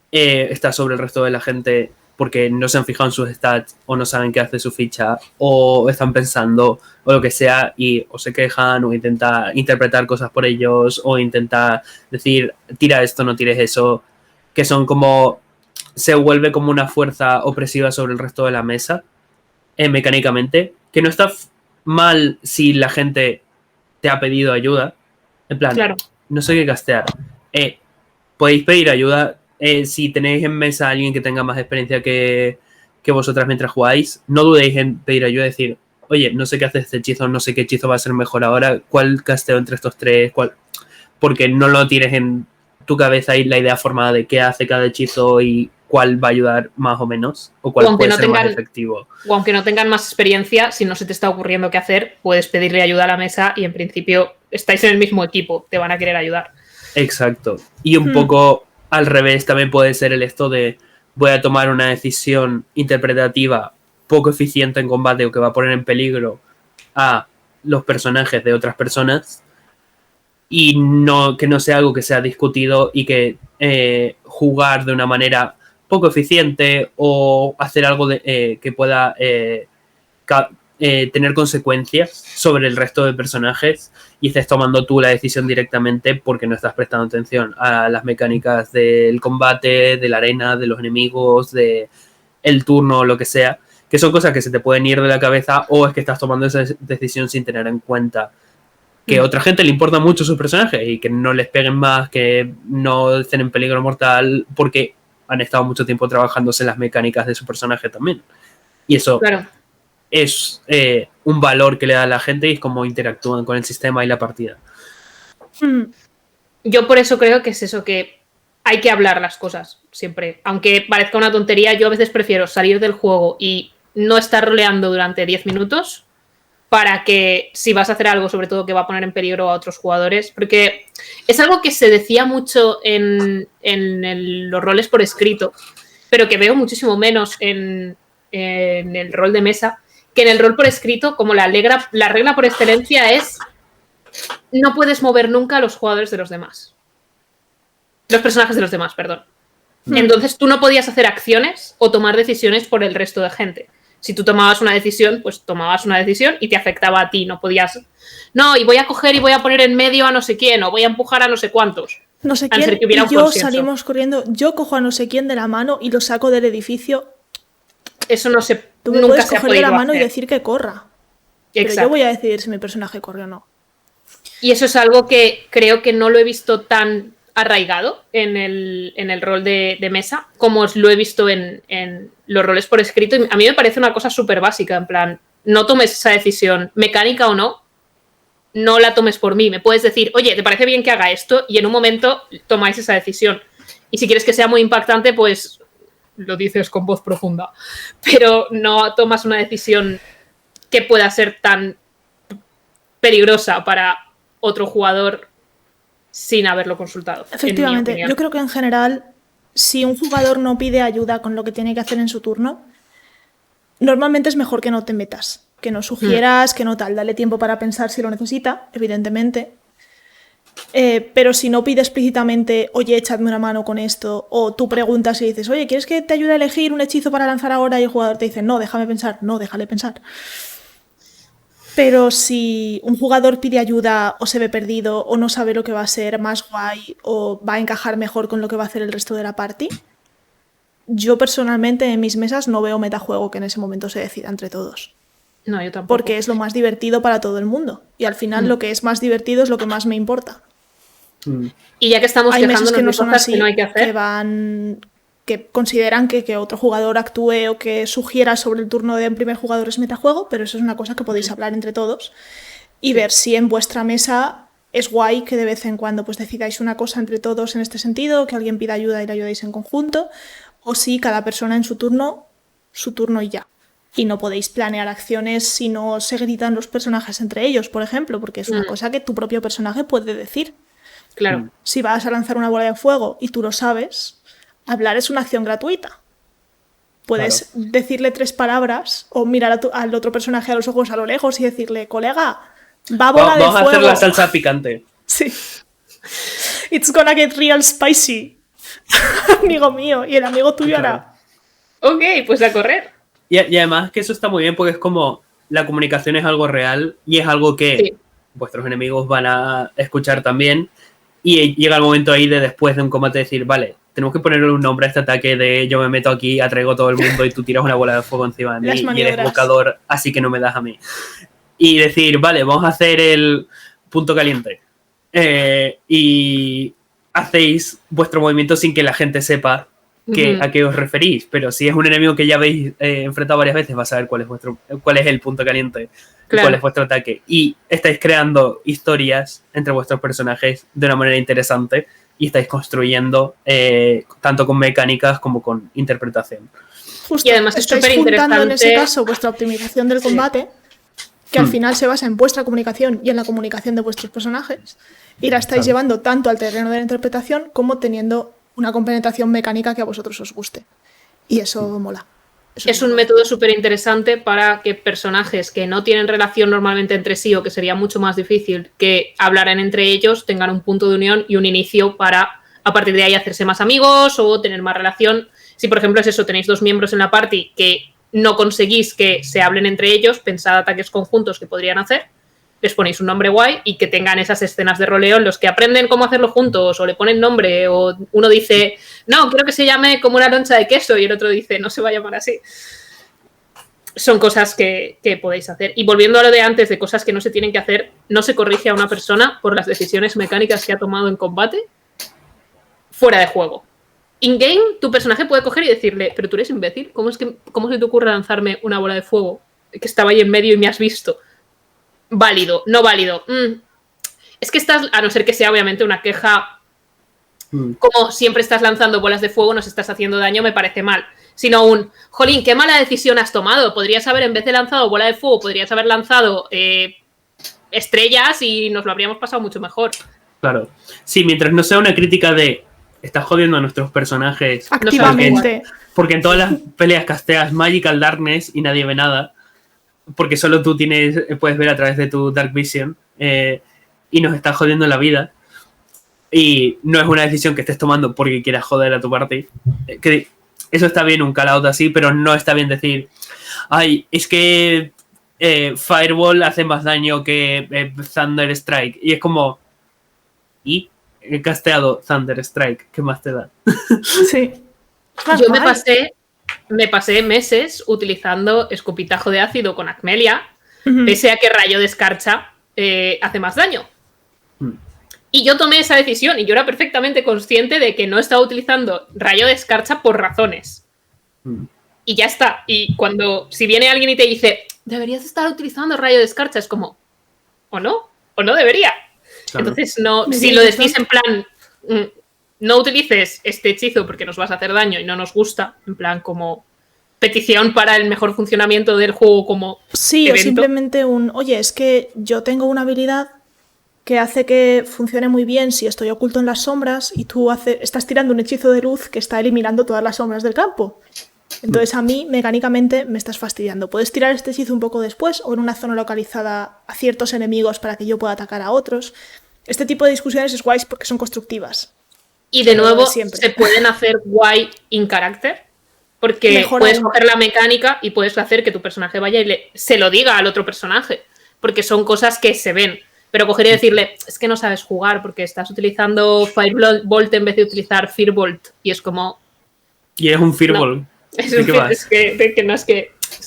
está sobre el resto de la gente porque no se han fijado en sus stats o no saben qué hace su ficha o están pensando o lo que sea y o se quejan o intenta interpretar cosas por ellos o intenta decir tira esto, no tires eso, que son como se vuelve como una fuerza opresiva sobre el resto de la mesa mecánicamente, que no está mal si la gente te ha pedido ayuda, en plan, claro, no sé qué castear, podéis pedir ayuda si tenéis en mesa a alguien que tenga más experiencia que vosotras mientras jugáis, no dudéis en pedir ayuda y decir, oye, no sé qué hace este hechizo, no sé qué hechizo va a ser mejor ahora, cuál casteo entre estos tres, porque no lo tienes en tu cabeza y la idea formada de qué hace cada hechizo y cuál va a ayudar más o menos, o cuál puede ser más efectivo. O aunque no tengan más experiencia, si no se te está ocurriendo qué hacer, puedes pedirle ayuda a la mesa y en principio estáis en el mismo equipo, te van a querer ayudar. Exacto. Y un poco al revés también puede ser el esto de voy a tomar una decisión interpretativa poco eficiente en combate o que va a poner en peligro a los personajes de otras personas y que no sea algo que sea discutido y que jugar de una manera poco eficiente o hacer algo que pueda tener consecuencias sobre el resto de personajes y estés tomando tú la decisión directamente porque no estás prestando atención a las mecánicas del combate, de la arena, de los enemigos, de el turno o lo que sea, que son cosas que se te pueden ir de la cabeza o es que estás tomando esa decisión sin tener en cuenta que a otra gente le importa mucho sus personajes y que no les peguen más, que no estén en peligro mortal porque han estado mucho tiempo trabajándose en las mecánicas de su personaje también. Y eso es un valor que le da a la gente y es como interactúan con el sistema y la partida. Yo por eso creo que es eso, que hay que hablar las cosas siempre. Aunque parezca una tontería, yo a veces prefiero salir del juego y no estar roleando durante 10 minutos para que si vas a hacer algo, sobre todo que va a poner en peligro a otros jugadores, porque es algo que se decía mucho en los roles por escrito, pero que veo muchísimo menos en el rol de mesa, que en el rol por escrito, como la regla por excelencia es no puedes mover nunca a los jugadores de los demás. Los personajes de los demás, perdón. Entonces tú no podías hacer acciones o tomar decisiones por el resto de gente. Si tú tomabas una decisión, pues tomabas una decisión y te afectaba a ti. No podías... No, y voy a coger y voy a poner en medio a no sé quién, o voy a empujar a no sé cuántos. No sé quién, y yo salimos corriendo, yo cojo a no sé quién de la mano y lo saco del edificio. Eso no se... Tú me nunca puedes se ha coger de la podido mano hacer. y decir que corra. Pero Exacto. yo voy a decidir si mi personaje corre o no. Y eso es algo que creo que no lo he visto tan arraigado en el rol de mesa como lo he visto en los roles por escrito. Y a mí me parece una cosa súper básica, en plan, no tomes esa decisión, mecánica o no la tomes por mí. Me puedes decir, oye, ¿te parece bien que haga esto? Y en un momento tomáis esa decisión. Y si quieres que sea muy impactante, pues lo dices con voz profunda. Pero no tomas una decisión que pueda ser tan peligrosa para otro jugador sin haberlo consultado. Efectivamente, yo creo que en general, si un jugador no pide ayuda con lo que tiene que hacer en su turno, normalmente es mejor que no te metas, que no sugieras, que no tal, dale tiempo para pensar si lo necesita, evidentemente. Pero si no pide explícitamente, oye, échame una mano con esto, o tú preguntas y dices, oye, ¿quieres que te ayude a elegir un hechizo para lanzar ahora? Y el jugador te dice, no, déjame pensar, no, déjale pensar. Pero si un jugador pide ayuda o se ve perdido o no sabe lo que va a ser más guay o va a encajar mejor con lo que va a hacer el resto de la party, yo personalmente en mis mesas no veo metajuego que en ese momento se decida entre todos. No, yo tampoco. Porque es lo más divertido para todo el mundo. Y al final lo que es más divertido es lo que más me importa. Y ya que estamos hay mesas que no de son cosas así, que no hay que hacer, que consideran que otro jugador actúe o que sugiera sobre el turno del primer jugador es metajuego, pero eso es una cosa que podéis hablar entre todos y ver si en vuestra mesa es guay que de vez en cuando pues decidáis una cosa entre todos en este sentido, que alguien pida ayuda y le ayudéis en conjunto, o si cada persona en su turno y ya. Y no podéis planear acciones si no se gritan los personajes entre ellos, por ejemplo, porque es una cosa que tu propio personaje puede decir. claro. Si vas a lanzar una bola de fuego y tú lo sabes, hablar es una acción gratuita. Puedes decirle 3 palabras o mirar al otro personaje a los ojos a lo lejos y decirle, colega, va bola de fuego. Vamos a hacer la salsa picante. Sí. It's gonna get real spicy. Amigo mío. Y el amigo tuyo hará. Ok, pues a correr. Y además que eso está muy bien porque es como la comunicación es algo real y es algo que vuestros enemigos van a escuchar también. Y llega el momento ahí de después de un combate decir, vale, tenemos que ponerle un nombre a este ataque de yo me meto aquí, atraigo a todo el mundo y tú tiras una bola de fuego encima de mí y eres evocador, así que no me das a mí. Y decir, vale, vamos a hacer el punto caliente. Y hacéis vuestro movimiento sin que la gente sepa a qué os referís. Pero si es un enemigo que ya habéis enfrentado varias veces, vas a saber cuál es el punto caliente. Claro. Cuál es vuestro ataque. Y estáis creando historias entre vuestros personajes de una manera interesante y estáis construyendo tanto con mecánicas como con interpretación. Justo, y además es súper interesante en ese caso vuestra optimización del combate, que al final se basa en vuestra comunicación y en la comunicación de vuestros personajes, y la estáis llevando tanto al terreno de la interpretación como teniendo una compenetración mecánica que a vosotros os guste. Y eso mola. Es un método súper interesante para que personajes que no tienen relación normalmente entre sí o que sería mucho más difícil que hablaran entre ellos tengan un punto de unión y un inicio para a partir de ahí hacerse más amigos o tener más relación. Si por ejemplo es eso, tenéis 2 miembros en la party que no conseguís que se hablen entre ellos, pensad ataques conjuntos que podrían hacer, les ponéis un nombre guay y que tengan esas escenas de roleo en los que aprenden cómo hacerlo juntos o le ponen nombre o uno dice, no, quiero que se llame como una loncha de queso y el otro dice, no se va a llamar así. Son cosas que podéis hacer. Y volviendo a lo de antes, de cosas que no se tienen que hacer, no se corrige a una persona por las decisiones mecánicas que ha tomado en combate fuera de juego. In-game, tu personaje puede coger y decirle, pero tú eres imbécil, ¿cómo se te ocurre lanzarme una bola de fuego que estaba ahí en medio y me has visto? Válido, no válido. Es que estás, a no ser que sea obviamente una queja como siempre estás lanzando bolas de fuego, nos estás haciendo daño, me parece mal. Sino jolín, qué mala decisión has tomado. Podrías haber, en vez de lanzado bola de fuego, podrías haber lanzado estrellas y nos lo habríamos pasado mucho mejor. Claro. Sí, mientras no sea una crítica de estás jodiendo a nuestros personajes. Activamente. Porque en todas las peleas casteas Magical Darkness y nadie ve nada. Porque solo tú puedes ver a través de tu Dark Vision. Y nos estás jodiendo la vida. Y no es una decisión que estés tomando porque quieras joder a tu party. Que eso está bien, un call-out así, pero no está bien decir, ay, es que Fireball hace más daño que Thunder Strike. Y es como, ¿y? He casteado Thunder Strike, ¿qué más te da? Sí. Yo me pasé meses utilizando escupitajo de ácido con Acmelia, pese a que rayo de escarcha hace más daño. Y yo tomé esa decisión y yo era perfectamente consciente de que no estaba utilizando rayo de escarcha por razones. Y ya está. Y si viene alguien y te dice, deberías estar utilizando rayo de escarcha, es como, o no debería. Claro. Entonces, no, si lo decís en plan, no utilices este hechizo porque nos vas a hacer daño y no nos gusta, en plan como petición para el mejor funcionamiento del juego como sí, evento. O simplemente oye, es que yo tengo una habilidad que hace que funcione muy bien si estoy oculto en las sombras y tú estás tirando un hechizo de luz que está eliminando todas las sombras del campo. Entonces a mí, mecánicamente, me estás fastidiando. Puedes tirar este hechizo un poco después o en una zona localizada a ciertos enemigos para que yo pueda atacar a otros. Este tipo de discusiones es guay porque son constructivas. Y de nuevo, se pueden hacer guay in character porque puedes coger la mecánica y puedes hacer que tu personaje vaya y se lo diga al otro personaje. Porque son cosas que se ven. Pero coger y decirle, es que no sabes jugar porque estás utilizando Firebolt en vez de utilizar Firebolt. Y es como... Y es un Firebolt. No. Es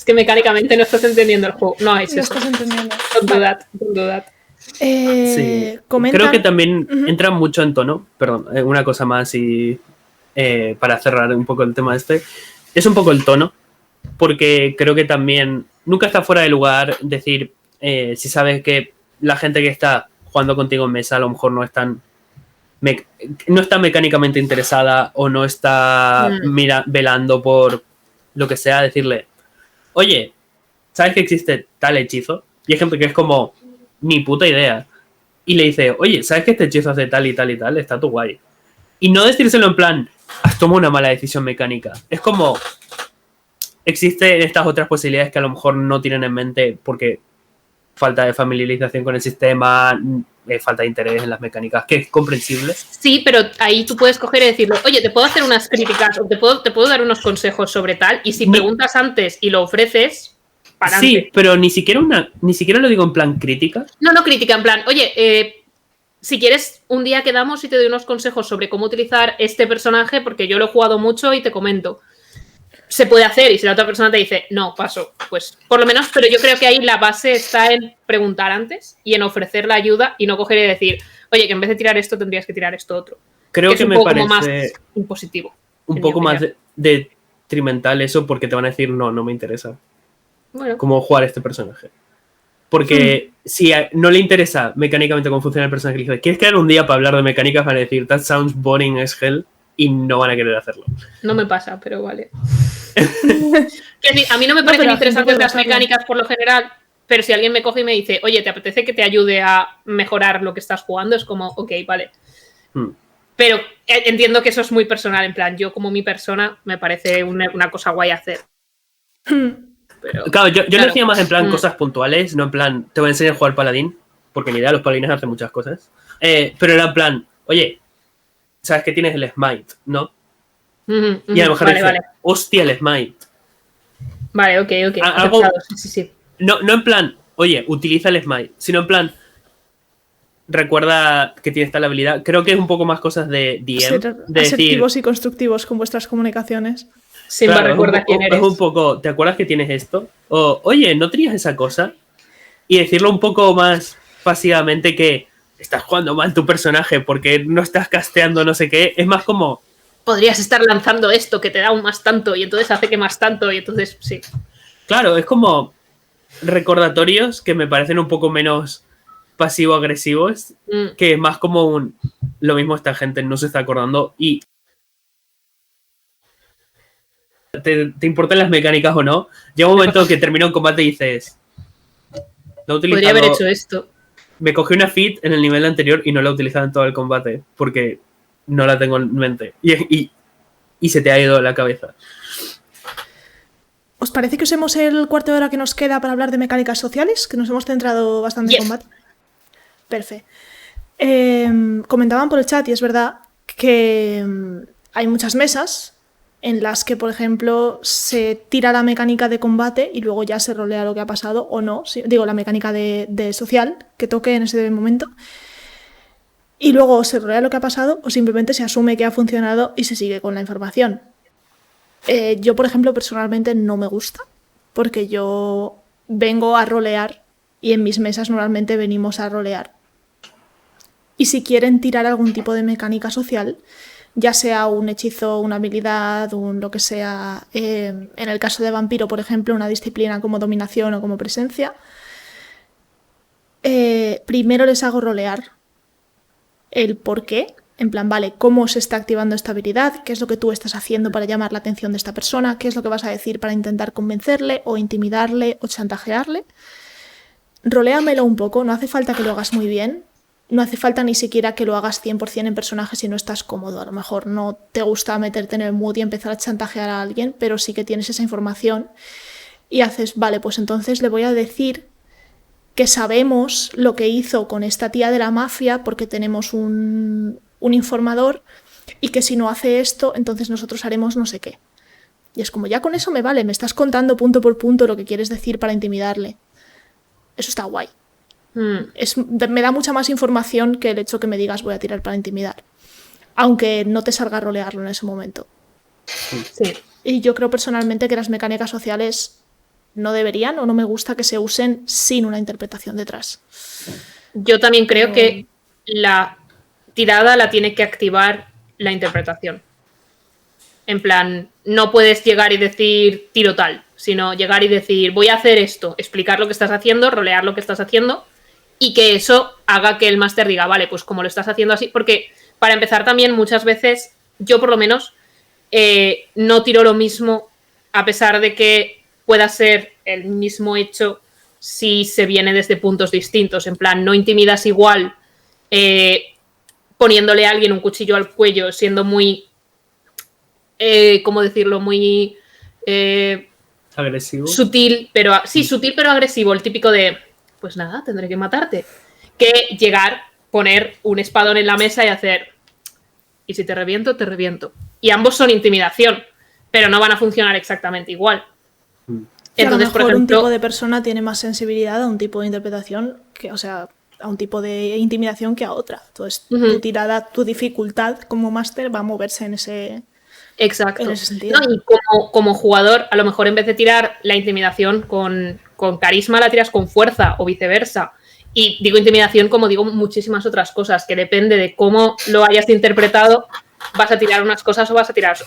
que mecánicamente no estás entendiendo el juego. No es eso. No estás entendiendo. Don't do that. Sí. Creo que también entra mucho en tono. Perdón, una cosa más y para cerrar un poco el tema este. Es un poco el tono. Porque creo que también nunca está fuera de lugar decir si sabes que la gente que está jugando contigo en mesa a lo mejor no está mecánicamente interesada o no está velando por lo que sea, decirle, oye, ¿sabes que existe tal hechizo? Y hay gente que es como, ni puta idea. Y le dice, oye, ¿sabes que este hechizo hace tal y tal y tal? Está tu guay. Y no decírselo en plan, has tomado una mala decisión mecánica. Es como, existen estas otras posibilidades que a lo mejor no tienen en mente porque falta de familiarización con el sistema, falta de interés en las mecánicas, que es comprensible. Sí, pero ahí tú puedes coger y decirle, oye, te puedo hacer unas críticas o te puedo dar unos consejos sobre tal, y si preguntas antes y lo ofreces, para adelante. Sí, pero ni siquiera lo digo en plan crítica. No crítica, en plan, oye, si quieres, un día quedamos y te doy unos consejos sobre cómo utilizar este personaje, porque yo lo he jugado mucho y te comento. Se puede hacer, y si la otra persona te dice, no, paso, pues por lo menos, pero yo creo que ahí la base está en preguntar antes y en ofrecer la ayuda y no coger y decir, oye, que en vez de tirar esto tendrías que tirar esto otro. Creo que me parece más impositivo. Un poco más detrimental eso porque te van a decir, no me interesa. Bueno. Cómo jugar este personaje. Porque si no le interesa mecánicamente cómo funciona el personaje, le dice, ¿quieres quedar un día para hablar de mecánicas? Van a decir, that sounds boring as hell. Y no van a querer hacerlo. No me pasa, pero vale. A mí no me parecen interesantes las mecánicas por lo general, pero si alguien me coge y me dice, oye, ¿te apetece que te ayude a mejorar lo que estás jugando? Es como, ok, vale. Pero entiendo que eso es muy personal, en plan, yo como mi persona me parece una cosa guay hacer. Pero, claro, yo lo decía más en plan cosas puntuales, no en plan, te voy a enseñar a jugar paladín, porque ni idea, los paladines hacen muchas cosas. Pero era en plan, oye, sabes que tienes el smite, ¿no? Y a lo mejor dice, hostia, el smite. Vale, ok. Algo, sí. No en plan, oye, utiliza el smite, sino en plan, recuerda que tienes tal habilidad. Creo que es un poco más cosas de DM. De asertivos y constructivos con vuestras comunicaciones. Simba, recuerda quién eres. Es un poco, ¿te acuerdas que tienes esto? O, oye, ¿no tenías esa cosa? Y decirlo un poco más pasivamente que estás jugando mal tu personaje porque no estás casteando no sé qué. Es más como... Podrías estar lanzando esto que te da un más tanto y entonces hace que más tanto y entonces sí. Claro, es como recordatorios que me parecen un poco menos pasivo-agresivos, que es más como lo mismo esta gente no se está acordando y te importan las mecánicas o no, llega un momento que termina un combate y dices, no he utilizado, podría haber hecho esto. Me cogí una feat en el nivel anterior y no la he utilizado en todo el combate porque no la tengo en mente y se te ha ido la cabeza. ¿Os parece que usemos el cuarto de hora que nos queda para hablar de mecánicas sociales? Que nos hemos centrado bastante en combate. Perfecto. Comentaban por el chat, y es verdad, que hay muchas mesas en las que, por ejemplo, se tira la mecánica de combate y luego ya se rolea lo que ha pasado o no. Digo, la mecánica de social que toque en ese momento. Y luego se rolea lo que ha pasado o simplemente se asume que ha funcionado y se sigue con la información. Yo, por ejemplo, personalmente no me gusta porque yo vengo a rolear y en mis mesas normalmente venimos a rolear. Y si quieren tirar algún tipo de mecánica social, ya sea un hechizo, una habilidad, lo que sea, en el caso de vampiro, por ejemplo, una disciplina como dominación o como presencia, primero les hago rolear el por qué. En plan, vale, ¿cómo se está activando esta habilidad? ¿Qué es lo que tú estás haciendo para llamar la atención de esta persona? ¿Qué es lo que vas a decir para intentar convencerle o intimidarle o chantajearle? Roléamelo un poco, no hace falta que lo hagas muy bien. No hace falta ni siquiera que lo hagas 100% en personaje si no estás cómodo. A lo mejor no te gusta meterte en el mood y empezar a chantajear a alguien, pero sí que tienes esa información y haces, vale, pues entonces le voy a decir que sabemos lo que hizo con esta tía de la mafia porque tenemos un informador y que si no hace esto, entonces nosotros haremos no sé qué. Y es como, ya con eso me vale, me estás contando punto por punto lo que quieres decir para intimidarle. Eso está guay. Me da mucha más información que el hecho que me digas voy a tirar para intimidar. Aunque no te salga a rolearlo en ese momento. Sí. Y yo creo personalmente que las mecánicas sociales no deberían o no me gusta que se usen sin una interpretación detrás. Yo también creo que la tirada la tiene que activar la interpretación. En plan, no puedes llegar y decir tiro tal, sino llegar y decir voy a hacer esto, explicar lo que estás haciendo, rolear lo que estás haciendo y que eso haga que el máster diga, vale, pues como lo estás haciendo así, porque para empezar también muchas veces, yo por lo menos, no tiro lo mismo a pesar de que pueda ser el mismo hecho si se viene desde puntos distintos, en plan, no intimidas igual poniéndole a alguien un cuchillo al cuello, siendo muy, ¿cómo decirlo? Muy agresivo. Sutil, pero agresivo, el típico de, pues nada, tendré que matarte. Que llegar, poner un espadón en la mesa y hacer, y si te reviento, te reviento. Y ambos son intimidación, pero no van a funcionar exactamente igual. Entonces, a lo mejor por ejemplo, un tipo de persona tiene más sensibilidad a un tipo de interpretación, que, o sea, a un tipo de intimidación que a otra. Entonces, tu tirada, tu dificultad como máster va a moverse en ese... Exacto. En ese sentido. No, y como jugador, a lo mejor en vez de tirar la intimidación con carisma, la tiras con fuerza o viceversa. Y digo intimidación como digo muchísimas otras cosas, que depende de cómo lo hayas interpretado, vas a tirar unas cosas o vas a tirar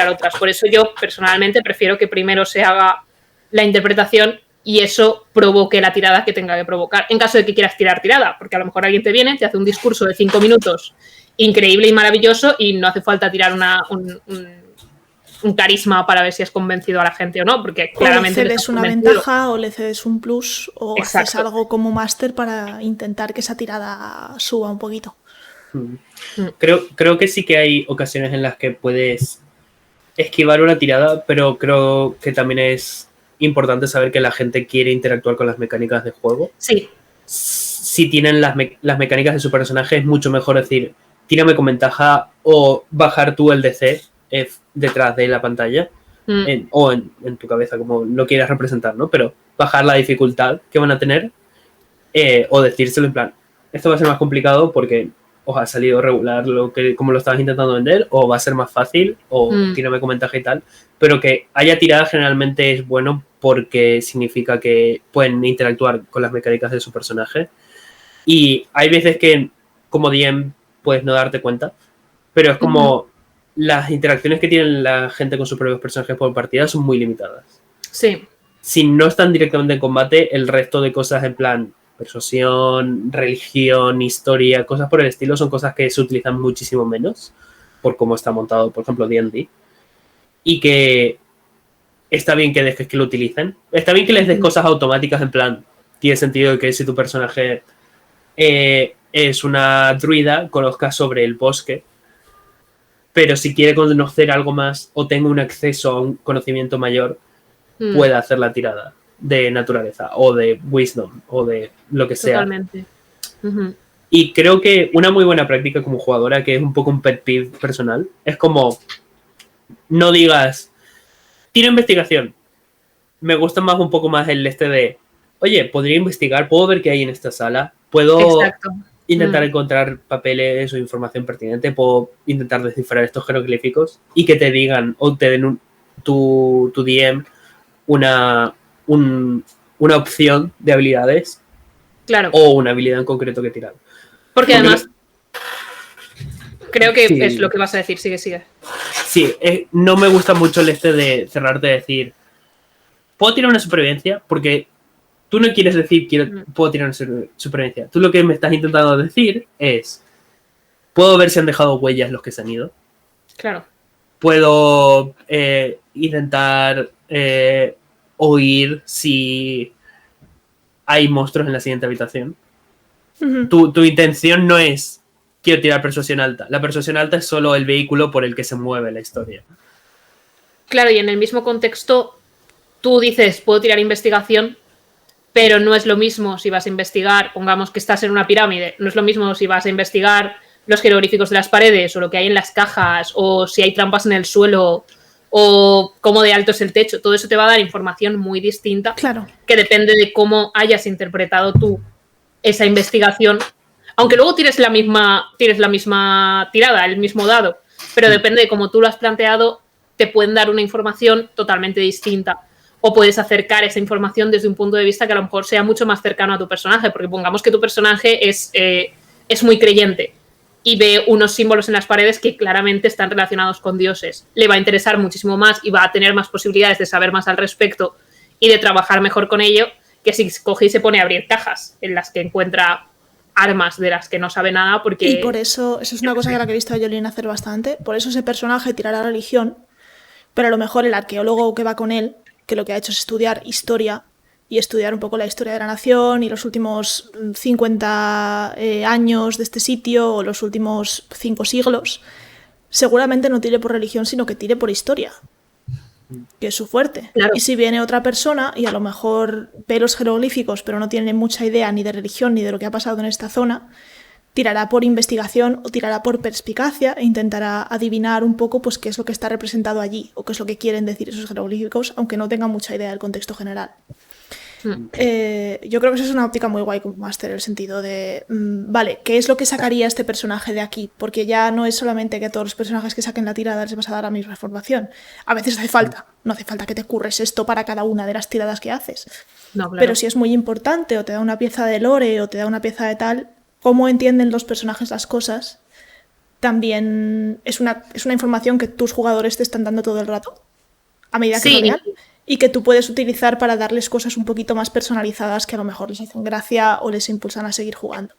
otras. Por eso yo personalmente prefiero que primero se haga la interpretación y eso provoque la tirada que tenga que provocar. En caso de que quieras tirar tirada, porque a lo mejor alguien te viene, te hace un discurso de 5 minutos increíble y maravilloso y no hace falta tirar un carisma para ver si has convencido a la gente o no, porque claramente o le cedes una ventaja o le cedes un plus o haces algo como máster para intentar que esa tirada suba un poquito. Creo que sí que hay ocasiones en las que puedes esquivar una tirada, pero creo que también es importante saber que la gente quiere interactuar con las mecánicas de juego. Sí. Si tienen las mecánicas de su personaje, es mucho mejor decir tírame con ventaja o bajar tú el DC detrás de la pantalla o en tu cabeza, como lo quieras representar, ¿no? Pero bajar la dificultad que van a tener o decírselo en plan, esto va a ser más complicado porque os ha salido regular como lo estabas intentando vender, o va a ser más fácil, o tírame con ventaja y tal, pero que haya tirada generalmente es bueno porque significa que pueden interactuar con las mecánicas de su personaje. Y hay veces que como DM puedes no darte cuenta, pero es como las interacciones que tienen la gente con sus propios personajes por partida son muy limitadas. Sí. Si no están directamente en combate, el resto de cosas en plan Persuasión, religión, historia, cosas por el estilo son cosas que se utilizan muchísimo menos por cómo está montado, por ejemplo, D&D. Y que está bien que dejes que lo utilicen. Está bien que les des cosas automáticas en plan, tiene sentido que si tu personaje es una druida, conozca sobre el bosque, pero si quiere conocer algo más o tenga un acceso a un conocimiento mayor, pueda hacer la tirada de naturaleza o de wisdom o de lo que sea. Totalmente. Y creo que una muy buena práctica como jugadora, que es un poco un pet peeve personal, es como no digas tiro investigación. Me gusta más un poco más el de oye, podría investigar, puedo ver qué hay en esta sala, puedo intentar encontrar papeles o información pertinente, puedo intentar descifrar estos jeroglíficos y que te digan o te den tu DM una opción de habilidades, claro, o una habilidad en concreto que tirar. Porque además creo que es lo que vas a decir, sigue. Sí, no me gusta mucho el de cerrarte y decir puedo tirar una supervivencia, porque tú no quieres decir puedo tirar una supervivencia. Tú lo que me estás intentando decir es puedo ver si han dejado huellas los que se han ido. Claro. Puedo intentar oír si hay monstruos en la siguiente habitación. Tu intención no es quiero tirar persuasión alta. La persuasión alta es solo el vehículo por el que se mueve la historia. Claro, y en el mismo contexto tú dices puedo tirar investigación, pero no es lo mismo si vas a investigar, pongamos que estás en una pirámide, no es lo mismo si vas a investigar los jeroglíficos de las paredes o lo que hay en las cajas o si hay trampas en el suelo o cómo de alto es el techo. Todo eso te va a dar información muy distinta, claro, que depende de cómo hayas interpretado tú esa investigación, aunque luego tires la misma tirada, el mismo dado, pero depende de cómo tú lo has planteado, te pueden dar una información totalmente distinta. O puedes acercar esa información desde un punto de vista que a lo mejor sea mucho más cercano a tu personaje, porque pongamos que tu personaje es muy creyente y ve unos símbolos en las paredes que claramente están relacionados con dioses. Le va a interesar muchísimo más y va a tener más posibilidades de saber más al respecto y de trabajar mejor con ello que si coge y se pone a abrir cajas en las que encuentra armas de las que no sabe nada. Porque... Y por eso es una cosa que la que he visto a Jolene hacer bastante, por eso ese personaje tirará religión, pero a lo mejor el arqueólogo que va con él, que lo que ha hecho es estudiar historia y estudiar un poco la historia de la nación y los últimos 50 años de este sitio o los últimos 5 siglos, seguramente no tire por religión, sino que tire por historia, que es su fuerte. Claro. Y si viene otra persona y a lo mejor ve los jeroglíficos pero no tiene mucha idea ni de religión ni de lo que ha pasado en esta zona, tirará por investigación o tirará por perspicacia e intentará adivinar un poco pues qué es lo que está representado allí o qué es lo que quieren decir esos jeroglíficos, aunque no tenga mucha idea del contexto general. Yo creo que eso es una óptica muy guay como máster, el sentido de vale, ¿qué es lo que sacaría este personaje de aquí? Porque ya no es solamente que a todos los personajes que saquen la tirada les vas a dar la misma información. A veces hace falta, no hace falta que te curres esto para cada una de las tiradas que haces. No, claro. Pero si es muy importante o te da una pieza de lore o te da una pieza de tal, cómo entienden los personajes las cosas también es una información que tus jugadores te están dando todo el rato a medida que rodean y que tú puedes utilizar para darles cosas un poquito más personalizadas que a lo mejor les hacen gracia o les impulsan a seguir jugando.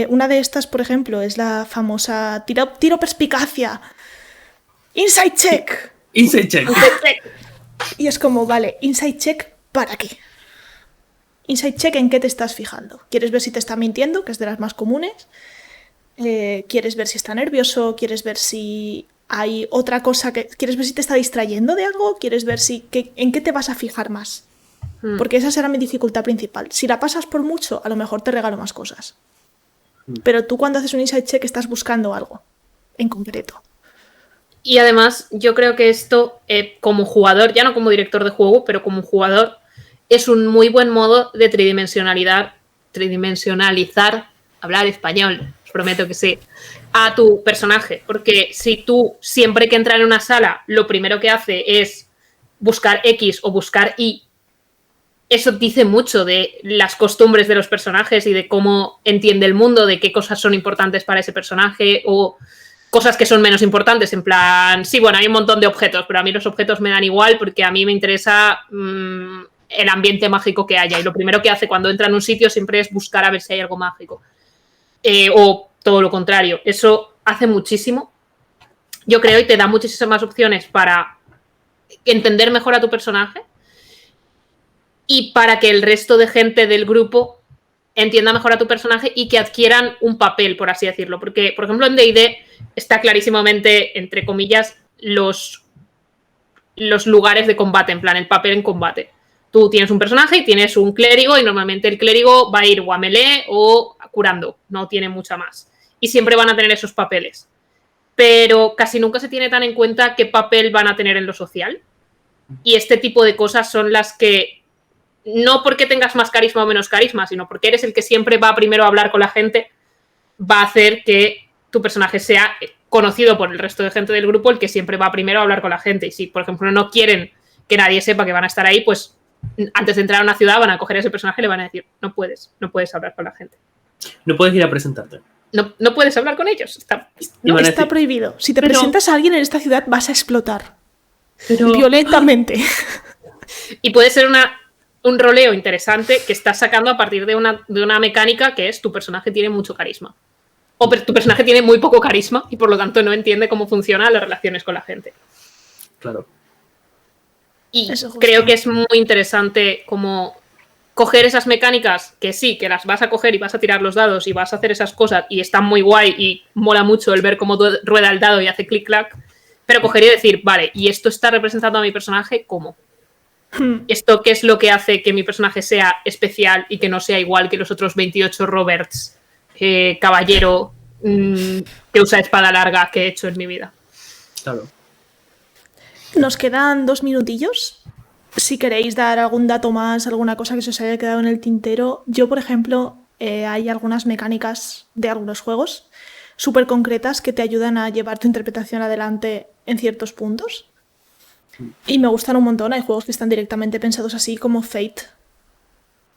Una de estas, por ejemplo, es la famosa tiro perspicacia. Insight check. Insight check. Y es como, vale, insight check, ¿para qué? Insight check, ¿en qué te estás fijando? ¿Quieres ver si te está mintiendo, que es de las más comunes? ¿Quieres ver si está nervioso? ¿Quieres ver si hay otra cosa que... ¿Quieres ver si te está distrayendo de algo? ¿Quieres ver en qué te vas a fijar más? Porque esa será mi dificultad principal. Si la pasas por mucho, a lo mejor te regalo más cosas. Pero tú cuando haces un insight check estás buscando algo en concreto. Y además, yo creo que esto, como jugador, ya no como director de juego, pero como jugador, es un muy buen modo de tridimensionalizar, hablar español, os prometo que sí, a tu personaje. Porque si tú, siempre que entra en una sala, lo primero que hace es buscar X o buscar Y, eso dice mucho de las costumbres de los personajes y de cómo entiende el mundo, de qué cosas son importantes para ese personaje o cosas que son menos importantes, en plan, sí, bueno, hay un montón de objetos, pero a mí los objetos me dan igual porque a mí me interesa el ambiente mágico que haya. Y lo primero que hace cuando entra en un sitio siempre es buscar a ver si hay algo mágico. O todo lo contrario. Eso hace muchísimo, yo creo, y te da muchísimas más opciones para entender mejor a tu personaje y para que el resto de gente del grupo entienda mejor a tu personaje y que adquieran un papel, por así decirlo. Porque, por ejemplo, en D&D está clarísimamente, entre comillas, los lugares de combate, en plan, el papel en combate. Tú tienes un personaje y tienes un clérigo y normalmente el clérigo va a ir o a melee o curando, no tiene mucha más. Y siempre van a tener esos papeles. Pero casi nunca se tiene tan en cuenta qué papel van a tener en lo social. Y este tipo de cosas son las que, no porque tengas más carisma o menos carisma, sino porque eres el que siempre va primero a hablar con la gente, va a hacer que tu personaje sea conocido por el resto de gente del grupo, el que siempre va primero a hablar con la gente. Y si, por ejemplo, no quieren que nadie sepa que van a estar ahí, pues antes de entrar a una ciudad van a coger a ese personaje y le van a decir, no puedes hablar con la gente. No puedes ir a presentarte. No puedes hablar con ellos. Está prohibido. Si te presentas a alguien en esta ciudad, vas a explotar. Pero Violentamente. Y puede ser un roleo interesante que estás sacando a partir de una mecánica que es tu personaje tiene mucho carisma. O tu personaje tiene muy poco carisma y por lo tanto no entiende cómo funcionan las relaciones con la gente. Claro. Y creo que es muy interesante como coger esas mecánicas que sí, que las vas a coger y vas a tirar los dados y vas a hacer esas cosas y están muy guay y mola mucho el ver cómo rueda el dado y hace clic-clac, pero coger y decir, vale, ¿y esto está representando a mi personaje cómo? ¿Esto qué es lo que hace que mi personaje sea especial y que no sea igual que los otros 28 Roberts, caballero, que usa espada larga que he hecho en mi vida? Claro. Nos quedan 2 minutillos. Si queréis dar algún dato más, alguna cosa que se os haya quedado en el tintero. Yo, por ejemplo, hay algunas mecánicas de algunos juegos súper concretas que te ayudan a llevar tu interpretación adelante en ciertos puntos. Y me gustan un montón. Hay juegos que están directamente pensados así, como Fate,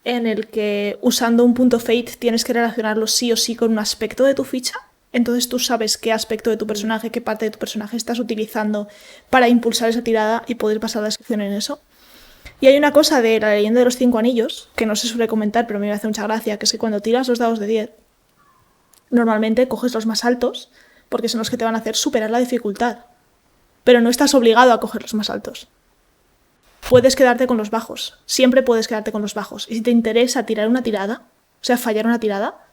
en el que usando un punto Fate tienes que relacionarlo sí o sí con un aspecto de tu ficha. Entonces tú sabes qué aspecto de tu personaje, qué parte de tu personaje estás utilizando para impulsar esa tirada y poder pasar la acción en eso. Y hay una cosa de la leyenda de los 5 anillos, que no se suele comentar, pero me hace mucha gracia, que es que cuando tiras los dados de 10, normalmente coges los más altos, porque son los que te van a hacer superar la dificultad. Pero no estás obligado a coger los más altos. Puedes quedarte con los bajos. Siempre puedes quedarte con los bajos. Y si te interesa tirar una tirada, o sea, fallar una tirada,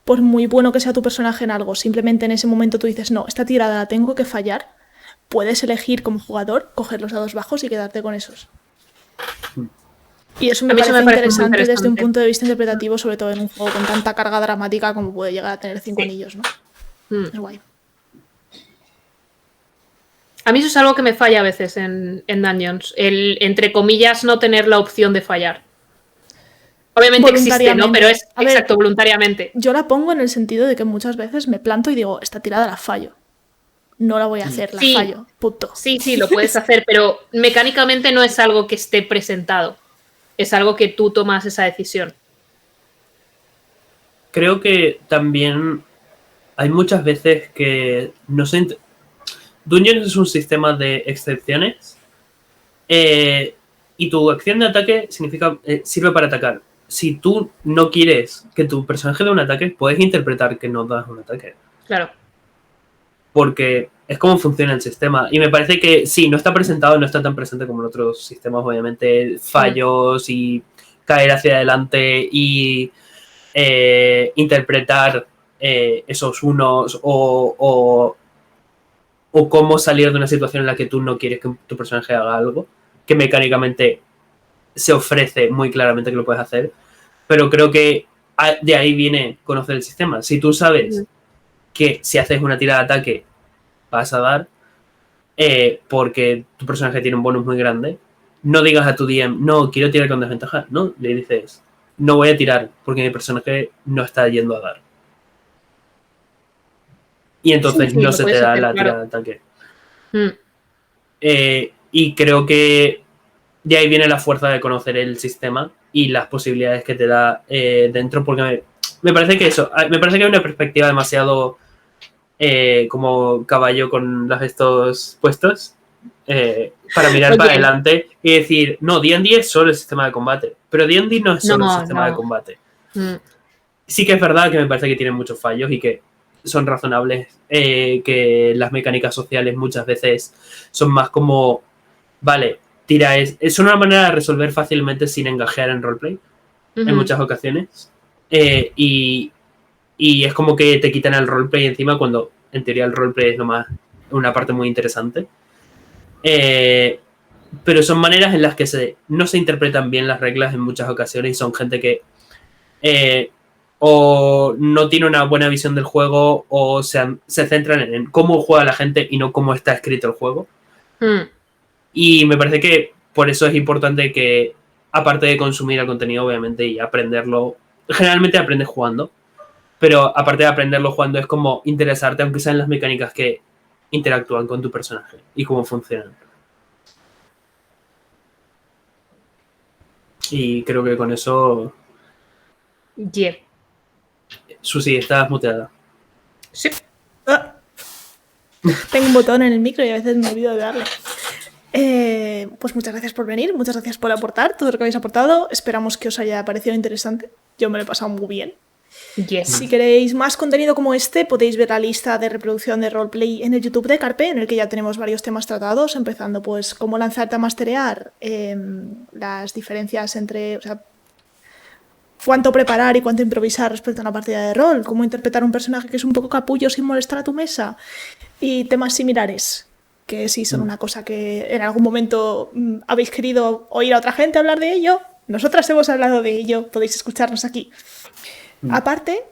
por muy bueno que sea tu personaje en algo, simplemente en ese momento tú dices, no, esta tirada la tengo que fallar, puedes elegir como jugador coger los dados bajos y quedarte con esos. Y eso me parece interesante desde un punto de vista interpretativo, sobre todo en un juego con tanta carga dramática como puede llegar a tener 5 anillos, ¿no? Es guay. A mí eso es algo que me falla a veces en Dungeons. El, entre comillas, no tener la opción de fallar. Obviamente existe, ¿no? Pero es exacto, voluntariamente. Yo la pongo en el sentido de que muchas veces me planto y digo, esta tirada la fallo. No la voy a hacer, la fallo. Punto. Sí, lo puedes hacer, pero mecánicamente no es algo que esté presentado. Es algo que tú tomas esa decisión. Creo que también hay muchas veces que no sé. Dungeons es un sistema de excepciones y tu acción de ataque sirve para atacar. Si tú no quieres que tu personaje dé un ataque, puedes interpretar que no das un ataque. Claro. Porque es como funciona el sistema. Y me parece que sí, no está presentado, no está tan presente como en otros sistemas, obviamente. Fallos y caer hacia adelante y interpretar esos unos o cómo salir de una situación en la que tú no quieres que tu personaje haga algo, que mecánicamente se ofrece muy claramente que lo puedes hacer, pero creo que de ahí viene conocer el sistema. Si tú sabes que si haces una tirada de ataque vas a dar, porque tu personaje tiene un bonus muy grande, no digas a tu DM, no, quiero tirar con desventaja, no, le dices, no voy a tirar porque mi personaje no está yendo a dar. Y entonces no se te da la tirada de ataque. Y creo que de ahí viene la fuerza de conocer el sistema y las posibilidades que te da dentro, porque me parece que me parece que hay una perspectiva demasiado como caballo con estos puestos, para mirar Oye. para adelante y decir, no, D&D es solo el sistema de combate, pero D&D no es solo el sistema de combate. Sí que es verdad que me parece que tiene muchos fallos y que son razonables, que las mecánicas sociales muchas veces son más como, vale, tira, es una manera de resolver fácilmente sin engajear en roleplay, en muchas ocasiones, y es como que te quitan el roleplay encima cuando en teoría el roleplay es una parte muy interesante. Pero son maneras en las que no se interpretan bien las reglas en muchas ocasiones y son gente que o no tiene una buena visión del juego o se centran en cómo juega la gente y no cómo está escrito el juego. Y me parece que por eso es importante que, aparte de consumir el contenido, obviamente, y aprenderlo, generalmente aprendes jugando, pero aparte de aprenderlo jugando es como interesarte, aunque sean las mecánicas que interactúan con tu personaje y cómo funcionan. Y creo que con eso... Yeah. Susi, estás muteada. Sí. Ah. Tengo un botón en el micro y a veces me olvido de darle. Pues muchas gracias por venir, muchas gracias por aportar todo lo que habéis aportado. Esperamos que os haya parecido interesante. Yo me lo he pasado muy bien. Yes. Si queréis más contenido como este, podéis ver la lista de reproducción de roleplay en el YouTube de Carpe, en el que ya tenemos varios temas tratados, empezando pues cómo lanzarte a masterear, las diferencias entre, o sea, cuánto preparar y cuánto improvisar respecto a una partida de rol, cómo interpretar un personaje que es un poco capullo sin molestar a tu mesa, y temas similares, que sí son una cosa que en algún momento habéis querido oír a otra gente hablar de ello. Nosotras hemos hablado de ello, podéis escucharnos aquí. Aparte,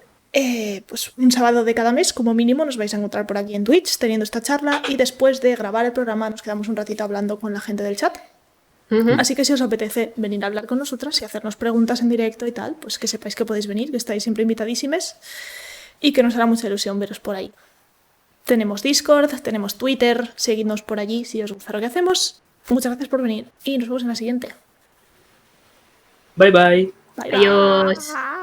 pues un sábado de cada mes, como mínimo, nos vais a encontrar por aquí en Twitch teniendo esta charla, y después de grabar el programa nos quedamos un ratito hablando con la gente del chat. Así que si os apetece venir a hablar con nosotras y hacernos preguntas en directo y tal, pues que sepáis que podéis venir, que estáis siempre invitadísimes y que nos hará mucha ilusión veros por ahí. Tenemos Discord, tenemos Twitter, seguidnos por allí si os gusta lo que hacemos. Muchas gracias por venir y nos vemos en la siguiente. Bye bye. Bye, Adiós. bye.